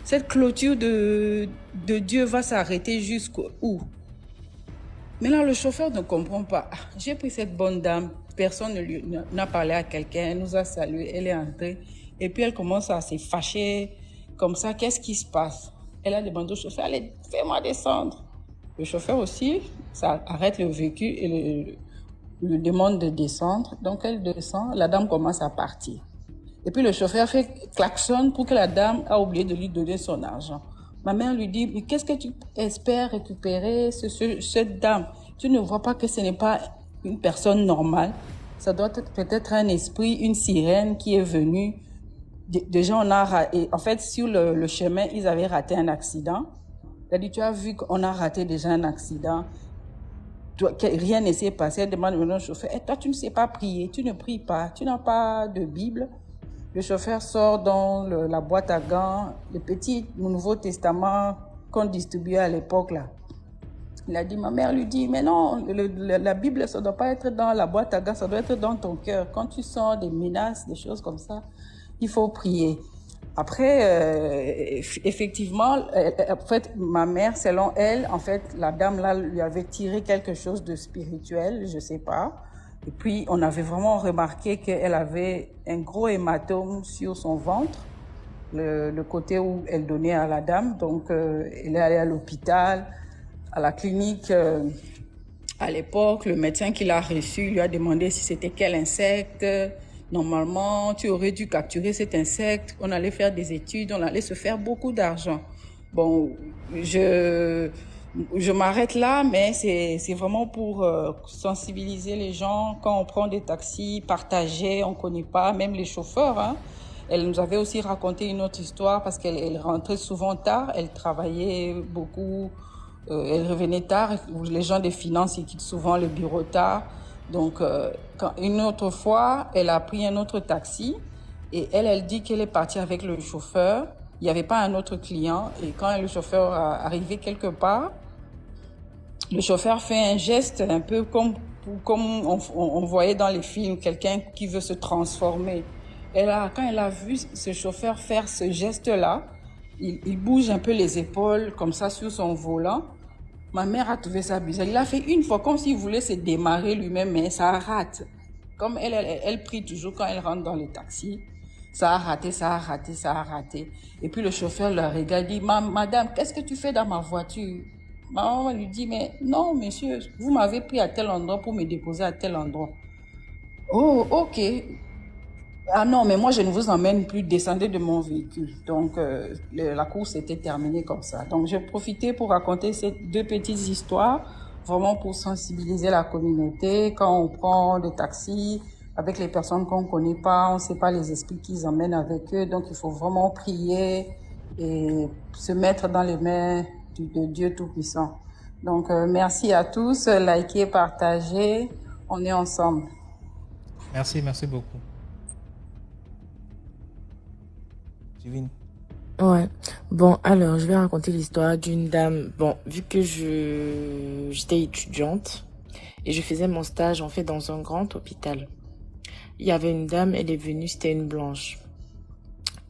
cette clôture de Dieu va s'arrêter jusqu'où? Mais là, le chauffeur ne comprend pas. J'ai pris cette bonne dame. Personne n'a parlé à quelqu'un. Elle nous a salué. Elle est entrée. Et puis, elle commence à se fâcher. Comme ça, qu'est-ce qui se passe? Elle a demandé au chauffeur, allez, fais-moi descendre. Le chauffeur aussi, ça arrête le véhicule et le demande de descendre. Donc, elle descend. La dame commence à partir. Et puis, le chauffeur fait klaxon pour que la dame a oublié de lui donner son argent. Ma mère lui dit, mais qu'est-ce que tu espères récupérer cette dame? Tu ne vois pas que ce n'est pas une personne normale. Ça doit être peut-être un esprit, une sirène qui est venue. Déjà, en fait, sur le chemin, ils avaient raté un accident. Elle dit, tu as vu qu'on a raté déjà un accident. Rien ne s'est passé. Elle demande au chauffeur, toi, tu ne sais pas prier, tu ne pries pas, tu n'as pas de Bible. Le chauffeur sort dans la boîte à gants, le petit Nouveau Testament qu'on distribuait à l'époque, là. Il a dit, ma mère lui dit, mais non, la Bible, ça doit pas être dans la boîte à gants, ça doit être dans ton cœur. Quand tu sens des menaces, des choses comme ça, il faut prier. Après, effectivement, en fait, ma mère, selon elle, en fait, la dame là lui avait tiré quelque chose de spirituel, je sais pas. Et puis, on avait vraiment remarqué qu'elle avait un gros hématome sur son ventre, le côté où elle donnait à la dame. Donc, elle est allée à l'hôpital, à la clinique. À l'époque, le médecin qui l'a reçu lui a demandé si c'était quel insecte. Normalement, tu aurais dû capturer cet insecte. On allait faire des études, on allait se faire beaucoup d'argent. Bon, je m'arrête là, mais c'est vraiment pour sensibiliser les gens. Quand on prend des taxis partagés, on connaît pas, même les chauffeurs, hein. Elle nous avait aussi raconté une autre histoire parce qu'elle rentrait souvent tard, elle travaillait beaucoup, elle revenait tard. Les gens des finances, ils quittent souvent le bureau tard. Donc, une autre fois, elle a pris un autre taxi et elle dit qu'elle est partie avec le chauffeur. Il n'y avait pas un autre client et quand le chauffeur est arrivé quelque part, le chauffeur fait un geste un peu comme on voyait dans les films, quelqu'un qui veut se transformer. Quand elle a vu ce chauffeur faire ce geste-là, il bouge un peu les épaules comme ça sur son volant. Ma mère a trouvé ça bizarre. Il a fait une fois comme s'il voulait se démarrer lui-même, mais ça rate. Comme elle prie toujours quand elle rentre dans le taxi. Ça a raté. Et puis le chauffeur le regarde, dit, madame, qu'est-ce que tu fais dans ma voiture? Maman lui dit, mais non, monsieur, vous m'avez pris à tel endroit pour me déposer à tel endroit. Oh, ok. Ah non, mais moi, je ne vous emmène plus, descendez de mon véhicule. Donc, la course était terminée comme ça. Donc, j'ai profité pour raconter ces deux petites histoires, vraiment pour sensibiliser la communauté. Quand on prend des taxis avec les personnes qu'on ne connaît pas, on ne sait pas les esprits qu'ils emmènent avec eux. Donc, il faut vraiment prier et se mettre dans les mains de Dieu Tout-Puissant. Donc, merci à tous. Likez, partagez. On est ensemble. Merci, merci beaucoup. Divine. Ouais. Bon, alors, je vais raconter l'histoire d'une dame. Bon, vu que j'étais étudiante et je faisais mon stage, en fait, dans un grand hôpital. Il y avait une dame, elle est venue, c'était une blanche.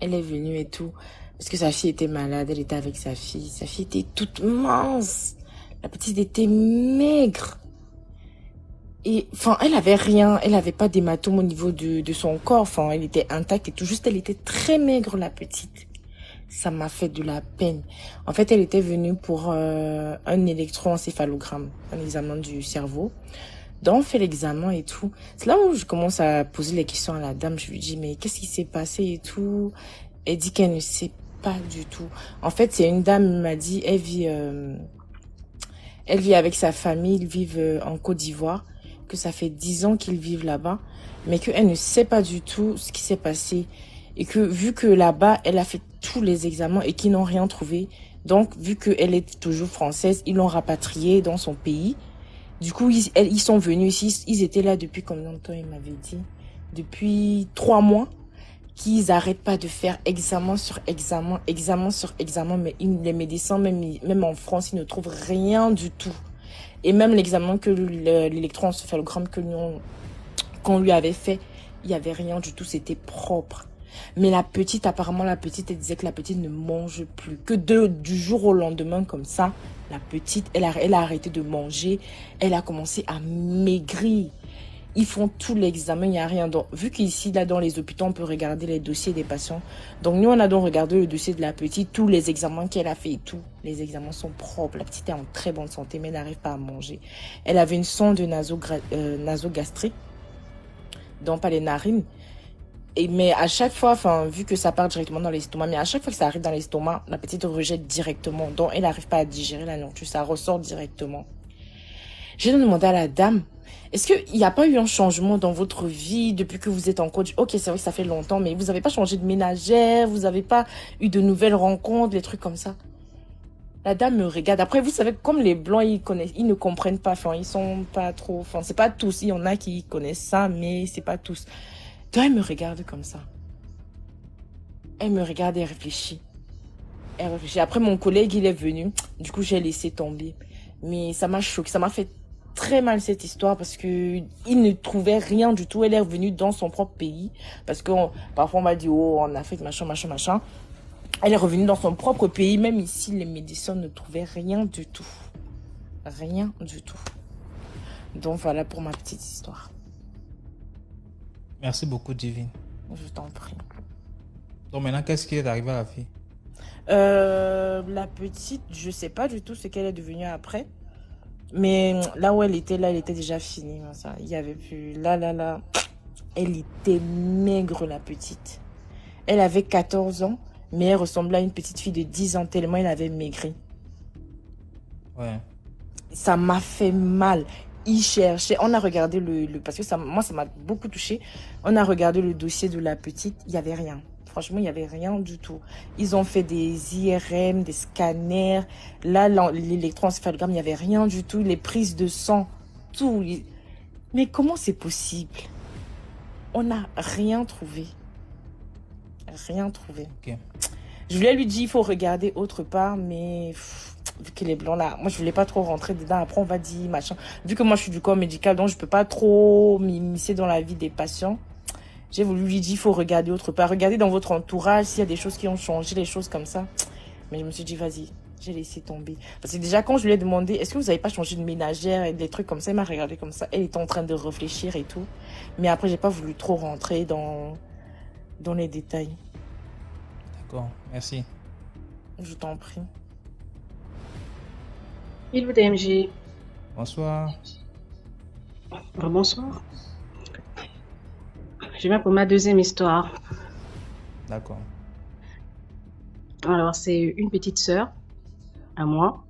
Elle est venue et tout, parce que sa fille était malade, elle était avec sa fille. Sa fille était toute mince. La petite était maigre. Et, enfin, elle avait rien, elle avait pas d'hématome au niveau de son corps, enfin, elle était intacte et tout, juste elle était très maigre, la petite. Ça m'a fait de la peine. En fait, elle était venue pour un électroencéphalogramme, un examen du cerveau. Donc, on fait l'examen et tout. C'est là où je commence à poser les questions à la dame. Je lui dis, mais qu'est-ce qui s'est passé et tout? Elle dit qu'elle ne sait pas du tout. En fait, c'est une dame, elle m'a dit, elle vit avec sa famille, ils vivent en Côte d'Ivoire, que ça fait 10 ans qu'ils vivent là-bas, mais qu'elle ne sait pas du tout ce qui s'est passé. Et que vu que là-bas, elle a fait tous les examens et qu'ils n'ont rien trouvé, donc vu qu'elle est toujours française, ils l'ont rapatriée dans son pays. Du coup, ils sont venus ici, ils étaient là depuis combien de temps, il m'avait dit? Depuis 3 mois, qu'ils n'arrêtent pas de faire examen sur examen, examen sur examen, mais les médecins, même en France, ils ne trouvent rien du tout. Et même l'examen que l'électroencéphalogramme qu'on lui avait fait, il n'y avait rien du tout, c'était propre. Mais la petite, apparemment, elle disait que la petite ne mange plus. Que du jour au lendemain, comme ça, la petite, elle a arrêté de manger. Elle a commencé à maigrir. Ils font tout l'examen, il n'y a rien. Donc, vu qu'ici, là, dans les hôpitaux, on peut regarder les dossiers des patients. Donc, nous, on a donc regardé le dossier de la petite, tous les examens qu'elle a fait et tout. Les examens sont propres. La petite est en très bonne santé, mais elle n'arrive pas à manger. Elle avait une sonde nasogastrique, donc pas les narines. Mais à chaque fois, enfin, vu que ça part directement dans l'estomac, mais à chaque fois que ça arrive dans l'estomac, la petite rejette directement. Donc, elle n'arrive pas à digérer la nourriture, ça ressort directement. J'ai demandé à la dame, est-ce qu'il n'y a pas eu un changement dans votre vie depuis que vous êtes en coach? Ok, c'est vrai que ça fait longtemps, mais vous n'avez pas changé de ménagère, vous n'avez pas eu de nouvelles rencontres, des trucs comme ça. La dame me regarde. Après, vous savez, comme les blancs, ils ne comprennent pas, enfin, ils sont pas trop, enfin, c'est pas tous, il y en a qui connaissent ça, mais c'est pas tous. Donc, elle me regarde comme ça. Elle me regarde et réfléchit. Elle réfléchit. Après, mon collègue, il est venu. Du coup, j'ai laissé tomber. Mais ça m'a choqué. Ça m'a fait très mal cette histoire parce que il ne trouvait rien du tout. Elle est revenue dans son propre pays. Parce que parfois, on m'a dit, oh, en Afrique, machin, machin, machin. Elle est revenue dans son propre pays. Même ici, les médecins ne trouvaient rien du tout. Rien du tout. Donc, voilà pour ma petite histoire. Merci beaucoup, Divine. Je t'en prie. Donc maintenant, qu'est-ce qui est arrivé à la fille? La petite, je sais pas du tout ce qu'elle est devenue après. Mais là où elle était déjà finie. Ça. Il y avait plus... Là. Elle était maigre, la petite. Elle avait 14 ans, mais elle ressemblait à une petite fille de 10 ans tellement elle avait maigri. Ouais. Ça m'a fait mal. Il cherchait, on a regardé parce que moi ça m'a beaucoup touché. On a regardé le dossier de la petite, il y avait rien. Franchement, il y avait rien du tout. Ils ont fait des IRM, des scanners. Là, l'électroencéphalogramme, il y avait rien du tout. Les prises de sang, tout. Mais comment c'est possible? On n'a rien trouvé. Rien trouvé. Ok. Je voulais lui dire, il faut regarder autre part, mais vu que les blancs là, moi je voulais pas trop rentrer dedans. Après on va dire machin. Vu que moi je suis du corps médical, donc je peux pas trop m'immiscer dans la vie des patients. J'ai voulu lui dire, il faut regarder autre part. Regardez dans votre entourage s'il y a des choses qui ont changé, les choses comme ça. Mais je me suis dit, vas-y, j'ai laissé tomber. Parce que déjà quand je lui ai demandé, est-ce que vous avez pas changé de ménagère et des trucs comme ça, il m'a regardé comme ça. Elle était en train de réfléchir et tout. Mais après j'ai pas voulu trop rentrer dans les détails. D'accord, merci. Je t'en prie. Il vous DMJ. Bonsoir. Bonsoir. Je viens pour ma deuxième histoire. D'accord. Alors, c'est une petite sœur à moi.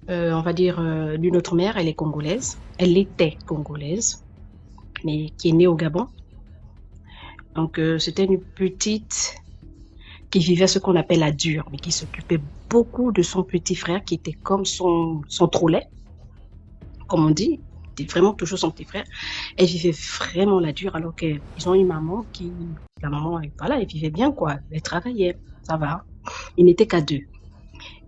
On va dire d'une autre mère, elle est congolaise. Elle était congolaise, mais qui est née au Gabon. Donc, c'était une petite qui vivait ce qu'on appelle la dure, mais qui s'occupait beaucoup de son petit frère, qui était comme son trop lait, comme on dit. C'était vraiment toujours son petit frère. Elle vivait vraiment la dure, alors qu'ils ont une maman qui... La maman, voilà, elle vivait bien, quoi. Elle travaillait, ça va. Il n'était qu'à deux.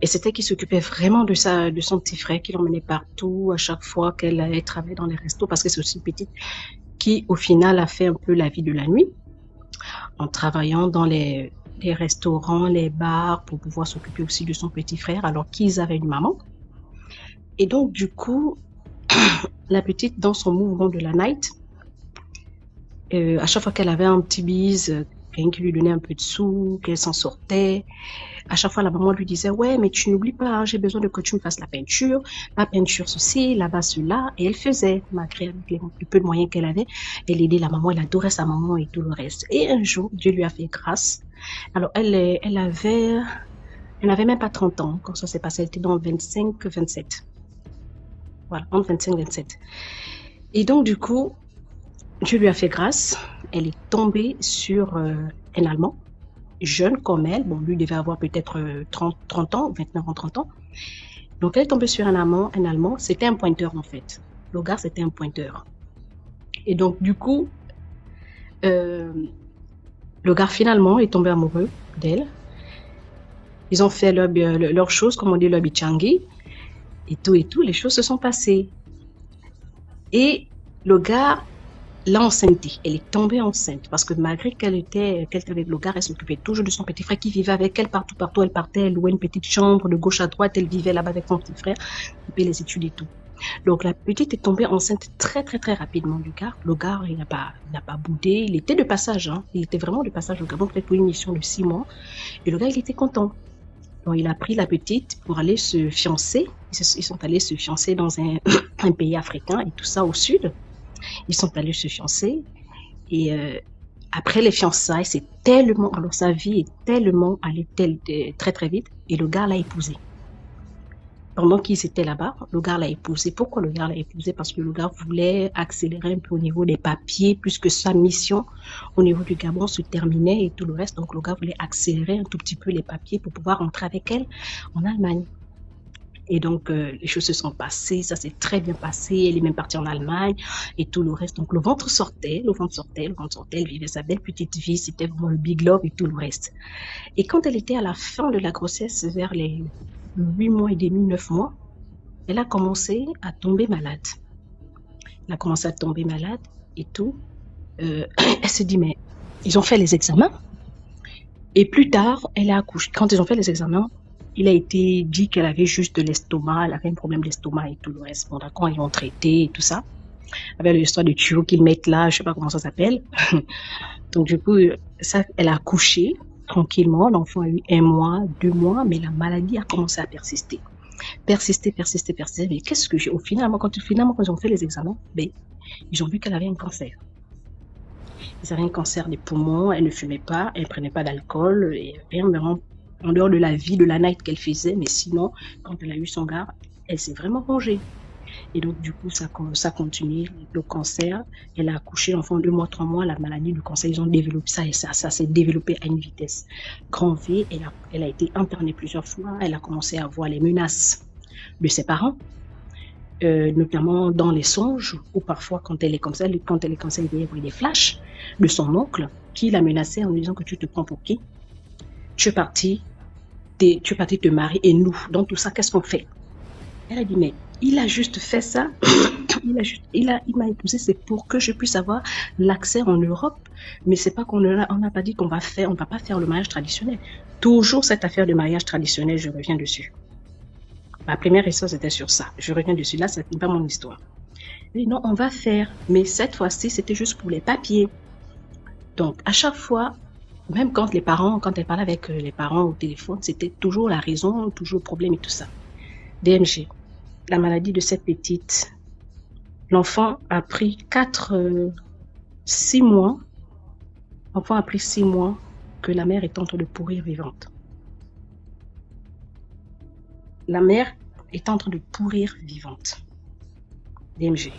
Et c'était qui s'occupait vraiment de son petit frère, qui l'emmenait partout, à chaque fois qu'elle allait travailler dans les restos, parce que c'est aussi une petite qui, au final, a fait un peu la vie de la nuit, en travaillant dans les restaurants, les bars, pour pouvoir s'occuper aussi de son petit frère, alors qu'ils avaient une maman. Et donc, du coup, la petite, dans son mouvement de la night, à chaque fois qu'elle avait un petit bise, quelqu'un qui lui donnait un peu de sous, qu'elle s'en sortait, à chaque fois la maman lui disait, ouais, mais tu n'oublies pas, hein, j'ai besoin de que tu me fasses la peinture ceci, là-bas cela, et elle faisait, malgré avec le peu de moyens qu'elle avait, elle aidait la maman, elle adorait sa maman et tout le reste. Et un jour, Dieu lui a fait grâce. Alors elle n'avait même pas 30 ans quand ça s'est passé, elle était dans 25-27. Voilà, entre 25-27. Et donc, du coup, Dieu lui a fait grâce. Elle est tombée sur un Allemand, jeune comme elle. Bon, lui devait avoir peut-être 30 ans, 29 ans, 30 ans. Donc, elle est tombée sur un Allemand. C'était un pointeur, en fait. Le gars, c'était un pointeur. Et donc, du coup, le gars, finalement, est tombé amoureux d'elle. Ils ont fait leur chose, comme on dit, leur bichangi. Et tout, les choses se sont passées. Et le gars l'a enceintée. Elle est tombée enceinte parce que malgré qu'elle était avec le gars, elle s'occupait toujours de son petit frère qui vivait avec elle partout. Elle partait, elle louait une petite chambre de gauche à droite, elle vivait là-bas avec son petit frère, et puis les études et tout. Donc la petite est tombée enceinte très très très rapidement du gars. Le gars, il n'a pas boudé, il était de passage, hein. Il était vraiment de passage au Gabon, peut-être pour une mission de 6 mois. Et le gars, il était content. Donc, il a pris la petite pour aller se fiancer. Ils sont allés se fiancer dans un pays africain et tout ça au sud. Ils sont allés se fiancer. Et après les fiançailles, alors sa vie est tellement allée très très vite. Et le gars l'a épousée. Pendant qu'ils étaient là-bas, le gars l'a épousée. Pourquoi le gars l'a épousée? Parce que le gars voulait accélérer un peu au niveau des papiers, puisque sa mission au niveau du Gabon se terminait et tout le reste. Donc, le gars voulait accélérer un tout petit peu les papiers pour pouvoir rentrer avec elle en Allemagne. Et donc, les choses se sont passées, ça s'est très bien passé. Elle est même partie en Allemagne et tout le reste. Donc, le ventre sortait, elle vivait sa belle petite vie. C'était vraiment le big love et tout le reste. Et quand elle était à la fin de la grossesse, vers les 8 mois et demi, 9 mois, elle a commencé à tomber malade. Et tout. Elle se dit, mais ils ont fait les examens. Et plus tard, elle a accouché. Quand ils ont fait les examens, il a été dit qu'elle avait juste de l'estomac, elle avait un problème d'estomac et tout le reste. Bon, d'accord, ils ont traité et tout ça. Avec l'histoire de tuyau qu'ils mettent là, je sais pas comment ça s'appelle. Donc, du coup, ça, elle a accouché tranquillement. L'enfant a eu 1 mois, 2 mois, mais la maladie a commencé à persister. Mais qu'est-ce que j'ai? Finalement, quand ils ont fait les examens, ils ont vu qu'elle avait un cancer. Ils avaient un cancer des poumons, elle ne fumait pas, elle ne prenait pas d'alcool, et rien, en dehors de la vie, de la night qu'elle faisait, mais sinon, quand elle a eu son gars, elle s'est vraiment rangée. Et donc, du coup, ça continue, le cancer. Elle a accouché l'enfant 2 mois, 3 mois, la maladie du cancer, ils ont développé ça, et ça s'est développé à une vitesse grand V. Elle a été internée plusieurs fois, elle a commencé à voir les menaces de ses parents, notamment dans les songes, ou parfois quand elle est comme ça, elle voit des flashs de son oncle qui la menaçait en lui disant que tu te prends pour qui? Tu es parti te marier et nous, dans tout ça, qu'est-ce qu'on fait? Elle a dit, mais il a juste fait ça, il m'a épousé, c'est pour que je puisse avoir l'accès en Europe, mais c'est pas on n'a pas dit on va pas faire le mariage traditionnel. Toujours cette affaire de mariage traditionnel, je reviens dessus. Ma première histoire, c'était sur ça. Je reviens dessus. Là, c'est pas mon histoire. Et non, on va faire, mais cette fois-ci, c'était juste pour les papiers. Donc, à chaque fois, même quand elle parlait avec les parents au téléphone, c'était toujours la raison, toujours le problème et tout ça. DMG, la maladie de cette petite. L'enfant a pris 4 6 mois, l'enfant a pris 6 mois que la mère est en train de pourrir vivante. La mère est en train de pourrir vivante. DMG.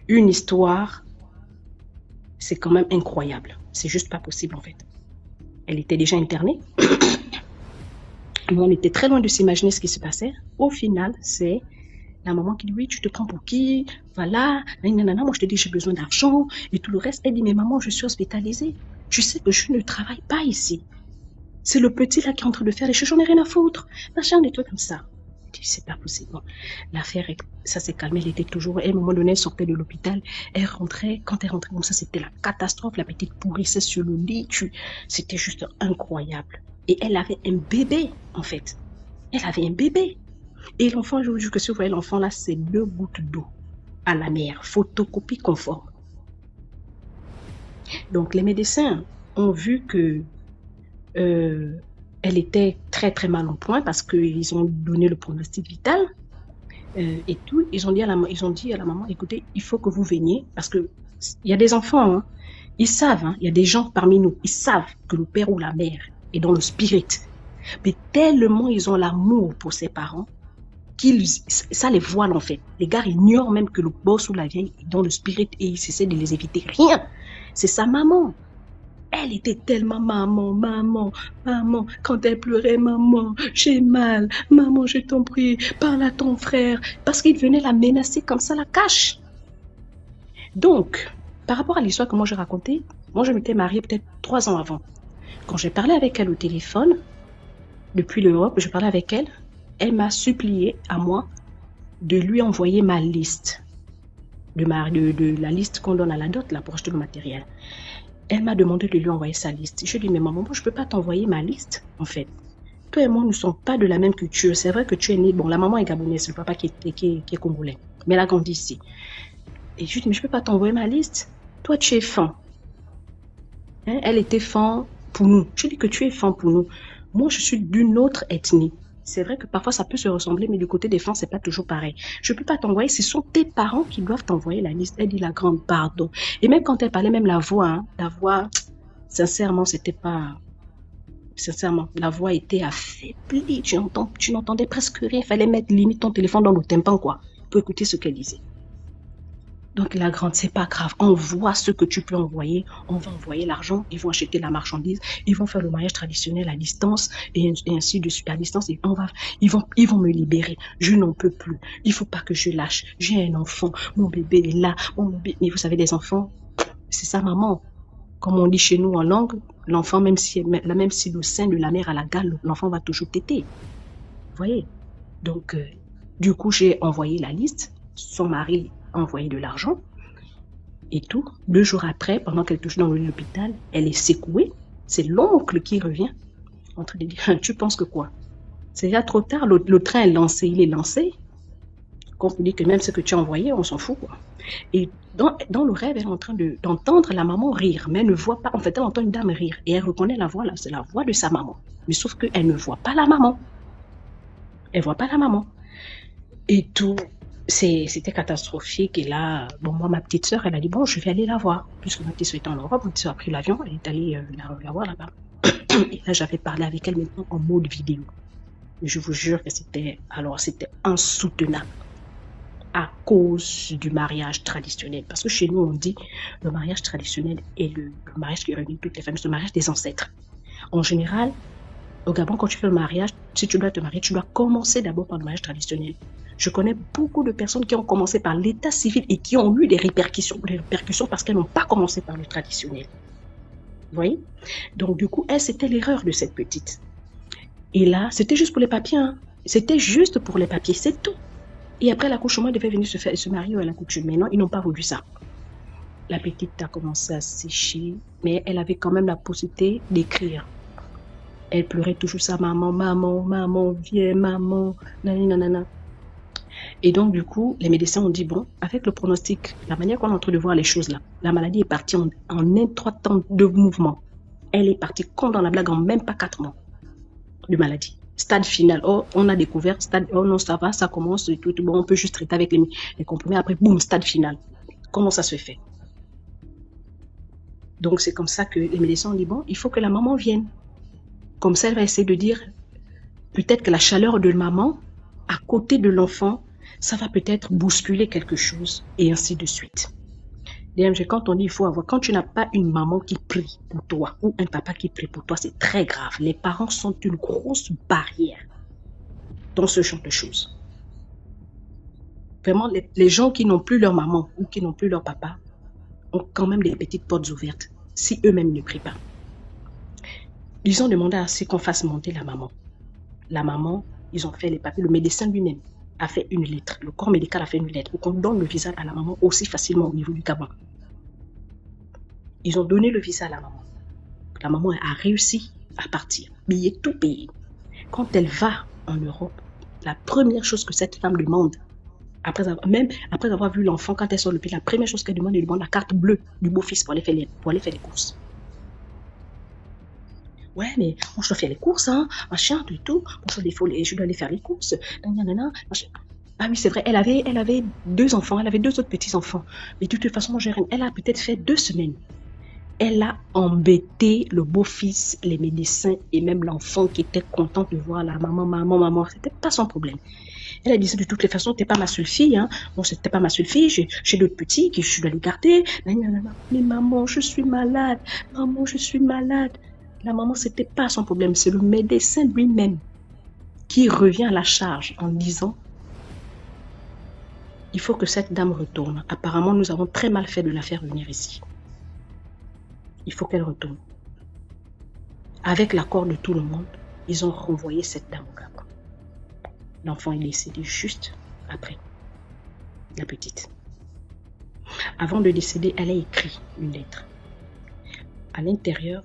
Une histoire, c'est quand même incroyable. C'est juste pas possible en fait. Elle était déjà internée. Mais on était très loin de s'imaginer ce qui se passait. Au final, c'est la maman qui dit oui, tu te prends pour qui? Voilà, nanana, moi je te dis j'ai besoin d'argent et tout le reste. Elle dit mais maman, je suis hospitalisée. Je sais que je ne travaille pas ici. C'est le petit là qui est en train de faire les choses, j'en ai rien à foutre. Machin, des trucs comme ça. Je dis c'est pas possible. Bon, l'affaire, ça s'est calmé, elle était toujours. À un moment donné, elle sortait de l'hôpital, elle rentrait. Quand elle rentrait comme ça, c'était la catastrophe. La petite pourrissait sur le lit. C'était juste incroyable. Et elle avait un bébé, en fait. Elle avait un bébé. Et l'enfant, je vous jure que si vous voyez l'enfant là, c'est 2 gouttes d'eau à la mère. Photocopie conforme. Donc, les médecins ont vu que elle était très très mal en point parce qu'ils ont donné le pronostic vital et tout. Ils ont dit à la maman, écoutez, il faut que vous veniez parce que il y a des enfants, hein, ils savent, hein, il y a des gens parmi nous, ils savent que le père ou la mère est dans le spirit. Mais tellement ils ont l'amour pour ses parents ça les voile en fait. Les gars ignorent même que le boss ou la vieille est dans le spirit et ils essaient de les éviter. Rien. C'est sa maman. Elle était tellement maman. Quand elle pleurait, maman, j'ai mal. Maman, je t'en prie, parle à ton frère. Parce qu'il venait la menacer comme ça, la cache. Donc, par rapport à l'histoire que moi j'ai racontée, moi je m'étais mariée peut-être 3 ans avant. Quand j'ai parlé avec elle au téléphone, depuis l'Europe, je parlais avec elle, elle m'a supplié à moi de lui envoyer ma liste. De la liste qu'on donne à la dot, là, pour acheter le matériel. Elle m'a demandé de lui envoyer sa liste. Je lui ai dit, mais maman, moi, je ne peux pas t'envoyer ma liste, en fait. Toi et moi, nous ne sommes pas de la même culture. C'est vrai que tu es né... Bon, la maman est gabonaise, le papa qui est congolais. Mais elle a grandi ici. Et je lui ai dit, mais je ne peux pas t'envoyer ma liste. Toi, tu es fan. Hein? Elle était fan pour nous. Je dis que tu es fan pour nous. Moi, je suis d'une autre ethnie. C'est vrai que parfois ça peut se ressembler, mais du côté des femmes, c'est pas toujours pareil. Je peux pas t'envoyer, ce sont tes parents qui doivent t'envoyer la liste. Elle dit la grande pardon. Et même quand elle parlait, même la voix, sincèrement, c'était pas... Sincèrement, la voix était affaiblie. Tu n'entendais presque rien. Il fallait mettre limite ton téléphone dans le tympan, quoi, pour écouter ce qu'elle disait. Donc la grande, c'est pas grave. Envoie ce que tu peux envoyer. On va envoyer l'argent. Ils vont acheter la marchandise. Ils vont faire le mariage traditionnel à distance et ainsi de suite à distance. Et ils vont me libérer. Je n'en peux plus. Il faut pas que je lâche. J'ai un enfant. Mon bébé est là. Mais vous savez, les enfants, c'est sa maman. Comme on dit chez nous en langue, l'enfant, même si le sein de la mère a la gale, l'enfant va toujours téter. Vous voyez? Donc, du coup, j'ai envoyé la liste. Son mari envoyer de l'argent et tout. 2 jours après, pendant qu'elle touche dans l'hôpital, elle est secouée. C'est l'oncle qui revient en train de dire, tu penses que quoi? C'est déjà trop tard, le train est lancé, il est lancé. Qu'on peut dire que même ce que tu as envoyé, on s'en fout, quoi. Et dans le rêve, elle est en train d'entendre la maman rire, mais elle ne voit pas, en fait, elle entend une dame rire et elle reconnaît la voix là, c'est la voix de sa maman. Mais sauf qu'elle ne voit pas la maman. Elle voit pas la maman. Et tout. C'était catastrophique. Et là, bon, moi, ma petite sœur, elle a dit, bon, je vais aller la voir. Puisque ma petite sœur était en Europe, ma petite sœur a pris l'avion, elle est allée la voir là-bas. Et là, j'avais parlé avec elle maintenant en mode vidéo. Je vous jure que c'était insoutenable à cause du mariage traditionnel. Parce que chez nous, on dit, le mariage traditionnel est le mariage qui réunit toutes les familles, c'est le mariage des ancêtres. En général, au Gabon, quand tu fais le mariage, si tu dois te marier, tu dois commencer d'abord par le mariage traditionnel. Je connais beaucoup de personnes qui ont commencé par l'état civil et qui ont eu des répercussions parce qu'elles n'ont pas commencé par le traditionnel. Vous voyez? Donc du coup, c'était l'erreur de cette petite. Et là, c'était juste pour les papiers. Hein. C'était juste pour les papiers, c'est tout. Et après l'accouchement, elle devait venir se marier à la coutume. Mais non, ils n'ont pas voulu ça. La petite a commencé à sécher, mais elle avait quand même la possibilité d'écrire. Elle pleurait toujours sa maman, viens, maman, nanana. Et donc, du coup, les médecins ont dit, bon, avec le pronostic, la manière qu'on est en train de voir les choses là, la maladie est partie en un 3 temps de mouvement. Elle est partie comme dans la blague en même pas 4 mois de maladie. Stade final, oh, on a découvert, stade, oh non, ça va, ça commence, et tout, bon, on peut juste traiter avec les comprimés, après, boum, stade final. Comment ça se fait? Donc, c'est comme ça que les médecins ont dit, bon, il faut que la maman vienne. Comme ça, elle va essayer de dire, peut-être que la chaleur de maman, à côté de l'enfant, ça va peut-être bousculer quelque chose, et ainsi de suite. DMG, quand on dit il faut avoir, quand tu n'as pas une maman qui prie pour toi, ou un papa qui prie pour toi, c'est très grave. Les parents sont une grosse barrière dans ce genre de choses. Vraiment, les gens qui n'ont plus leur maman ou qui n'ont plus leur papa ont quand même des petites portes ouvertes, si eux-mêmes ne prient pas. Ils ont demandé à ce qu'on fasse monter la maman. La maman, ils ont fait les papiers. Le médecin lui-même a fait une lettre. Le corps médical a fait une lettre pour qu'on donne le visa à la maman aussi facilement au niveau du Gabon. Ils ont donné le visa à la maman. La maman a réussi à partir. Billet tout payé. Quand elle va en Europe, la première chose que cette femme demande, après avoir vu l'enfant, quand elle sort le pays, la première chose qu'elle demande, elle demande la carte bleue du beau-fils pour aller faire les courses. Ouais, mais moi, je dois faire les courses, hein, machin, tout. Je dois aller faire les courses. Ah oui, c'est vrai, elle avait 2 enfants, elle avait 2 autres petits-enfants. Mais de toute façon, elle a peut-être fait 2 semaines. Elle a embêté le beau-fils, les médecins et même l'enfant qui était content de voir la maman. C'était pas son problème. Elle a dit, de toutes les façons, t'es pas ma seule fille, hein. Bon, c'était pas ma seule fille, j'ai d'autres petits que je dois les garder. Mais maman, je suis malade. Maman, je suis malade. La maman, c'était pas son problème. C'est le médecin lui-même qui revient à la charge en disant, il faut que cette dame retourne. Apparemment, nous avons très mal fait de la faire venir ici. Il faut qu'elle retourne. Avec l'accord de tout le monde, ils ont renvoyé cette dame au Gabon. L'enfant est décédé juste après, la petite. Avant de décéder, elle a écrit une lettre. À l'intérieur,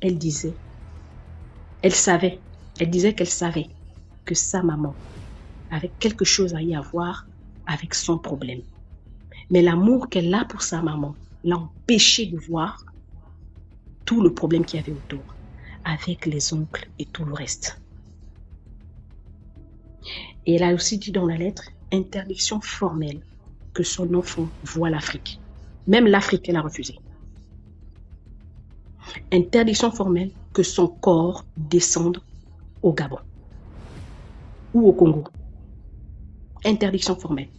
elle disait qu'elle savait que sa maman avait quelque chose à y avoir avec son problème. Mais l'amour qu'elle a pour sa maman l'a empêchée de voir tout le problème qu'il y avait autour, avec les oncles et tout le reste. Et elle a aussi dit dans la lettre, interdiction formelle que son enfant voie l'Afrique. Même l'Afrique, elle a refusé. Interdiction formelle que son corps descende au Gabon ou au Congo. Interdiction formelle.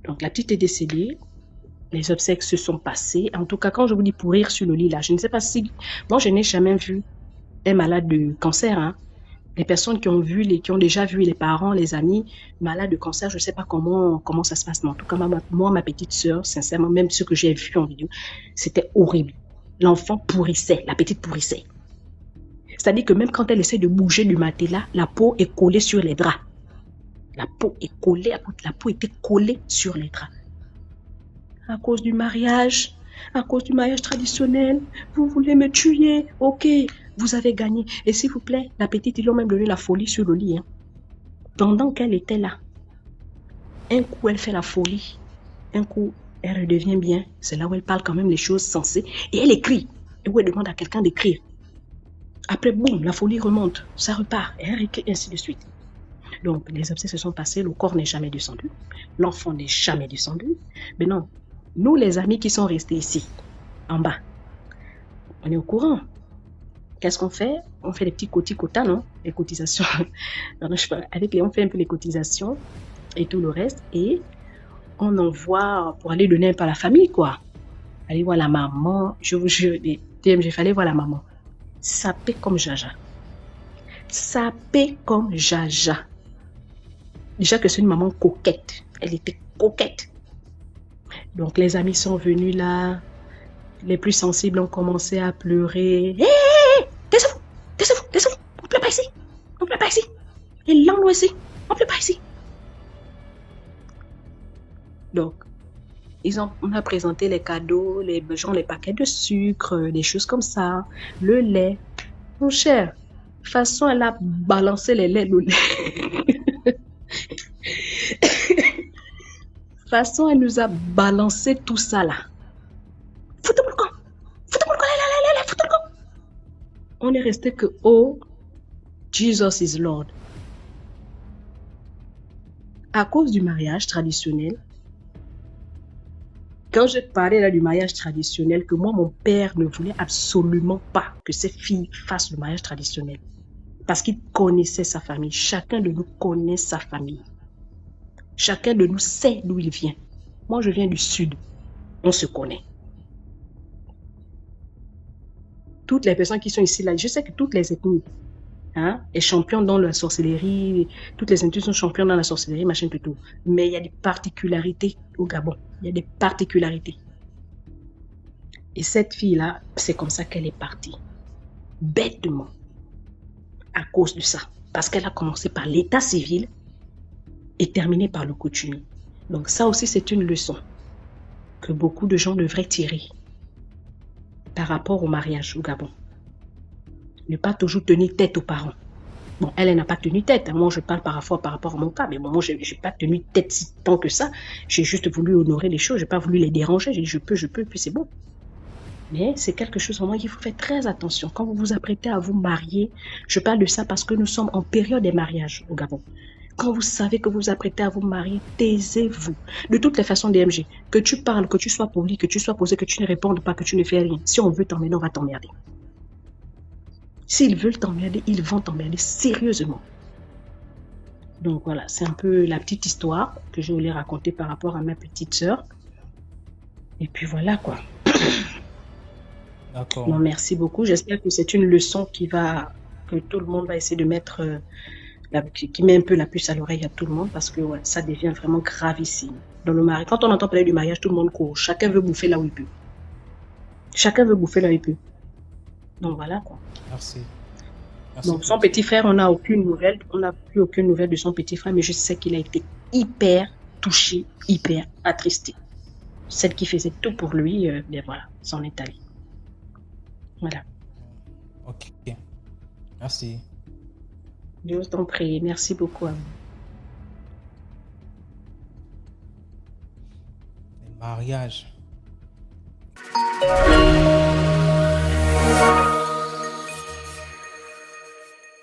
Donc la petite est décédée, les obsèques se sont passées. En tout cas, quand je vous dis pourrir sur le lit là, je ne sais pas si... Moi, je n'ai jamais vu un malade de cancer. Hein. Les personnes qui ont déjà vu les parents, les amis malades de cancer, je ne sais pas comment ça se passe. Mais en tout cas, moi, ma petite sœur, sincèrement, même ce que j'ai vu en vidéo, c'était horrible. L'enfant pourrissait, la petite pourrissait. C'est-à-dire que même quand elle essaie de bouger du matelas, la peau est collée sur les draps. La peau était collée sur les draps. À cause du mariage traditionnel, vous voulez me tuer, ok, vous avez gagné. Et s'il vous plaît, la petite, ils lui ont même donné la folie sur le lit. Hein. Pendant qu'elle était là, un coup elle fait la folie, un coup elle redevient bien. C'est là où elle parle quand même les choses sensées. Et elle écrit. Et où elle demande à quelqu'un d'écrire. Après, boum, la folie remonte. Ça repart. Et elle écrit, ainsi de suite. Donc, les obsèques se sont passés. Le corps n'est jamais descendu. L'enfant n'est jamais descendu. Mais non, nous, les amis qui sont restés ici, en bas, on est au courant. Qu'est-ce qu'on fait? On fait des petits quotas, non? Les cotisations. On fait un peu les cotisations et tout le reste. Et on envoie pour aller donner un peu à la famille, quoi. Aller voir la maman. Je vous jure, DMG, fallait voir la maman. Sapée comme Jaja. Sapée comme Jaja. Déjà que c'est une maman coquette. Elle était coquette. Donc les amis sont venus là. Les plus sensibles ont commencé à pleurer. Hé, taisez-vous. On ne pleure pas ici. Et l'angle ici. On ne pleure pas ici. Donc, on a présenté les cadeaux, les paquets de sucre, des choses comme ça, le lait. Mon cher, de toute façon, elle a balancé les laits, le lait. De toute façon, elle nous a balancé tout ça là. Foutez-moi le camp, là, foutez-moi le camp. On est resté que, oh, Jesus is Lord. À cause du mariage traditionnel, Quand j'ai parlé là du mariage traditionnel, que moi, mon père ne voulait absolument pas que ses filles fassent le mariage traditionnel. Parce qu'il connaissait sa famille. Chacun de nous connaît sa famille. Chacun de nous sait d'où il vient. Moi, je viens du sud. On se connaît. Toutes les personnes qui sont ici, là, je sais que toutes les ethnies, est champion dans la sorcellerie, toutes les ethnies sont champions dans la sorcellerie, machin, tout. Mais il y a des particularités au Gabon. Il y a des particularités. Et cette fille-là, c'est comme ça qu'elle est partie. Bêtement. À cause de ça. Parce qu'elle a commencé par l'état civil et terminé par le coutumier. Donc ça aussi, c'est une leçon que beaucoup de gens devraient tirer par rapport au mariage au Gabon. Ne pas toujours tenir tête aux parents. Bon, elle n'a pas tenu tête. Moi, je parle par rapport à mon cas. Mais bon, moi, je n'ai pas tenu tête si tant que ça. J'ai juste voulu honorer les choses. Je n'ai pas voulu les déranger. J'ai dit, je peux, puis c'est bon. Mais c'est quelque chose vraiment qu'il faut faire très attention. Quand vous vous apprêtez à vous marier, je parle de ça parce que nous sommes en période des mariages au Gabon. Quand vous savez que vous vous apprêtez à vous marier, taisez-vous. De toutes les façons, DMG, que tu parles, que tu sois poli, que tu sois posé, que tu ne répondes pas, que tu ne fais rien. Si on veut t'emmerder, on va t'emmerder. S'ils veulent t'emmerder, ils vont t'emmerder sérieusement. Donc voilà, c'est un peu la petite histoire que je voulais raconter par rapport à ma petite sœur. Et puis voilà quoi. D'accord. Non, merci beaucoup. J'espère que c'est une leçon que tout le monde va essayer de mettre, qui met un peu la puce à l'oreille à tout le monde parce que ouais, ça devient vraiment gravissime. Dans le mariage, quand on entend parler du mariage, tout le monde court. Chacun veut bouffer là où il peut. Chacun veut bouffer là où il peut. Donc voilà quoi. Merci. Donc son petit frère, on n'a aucune nouvelle. On n'a plus aucune nouvelle de son petit frère, mais je sais qu'il a été hyper touché, hyper attristé. Celle qui faisait tout pour lui, bien voilà, s'en est allée. Voilà. Ok. Merci. Je t'en prie. Merci beaucoup à vous. Le mariage.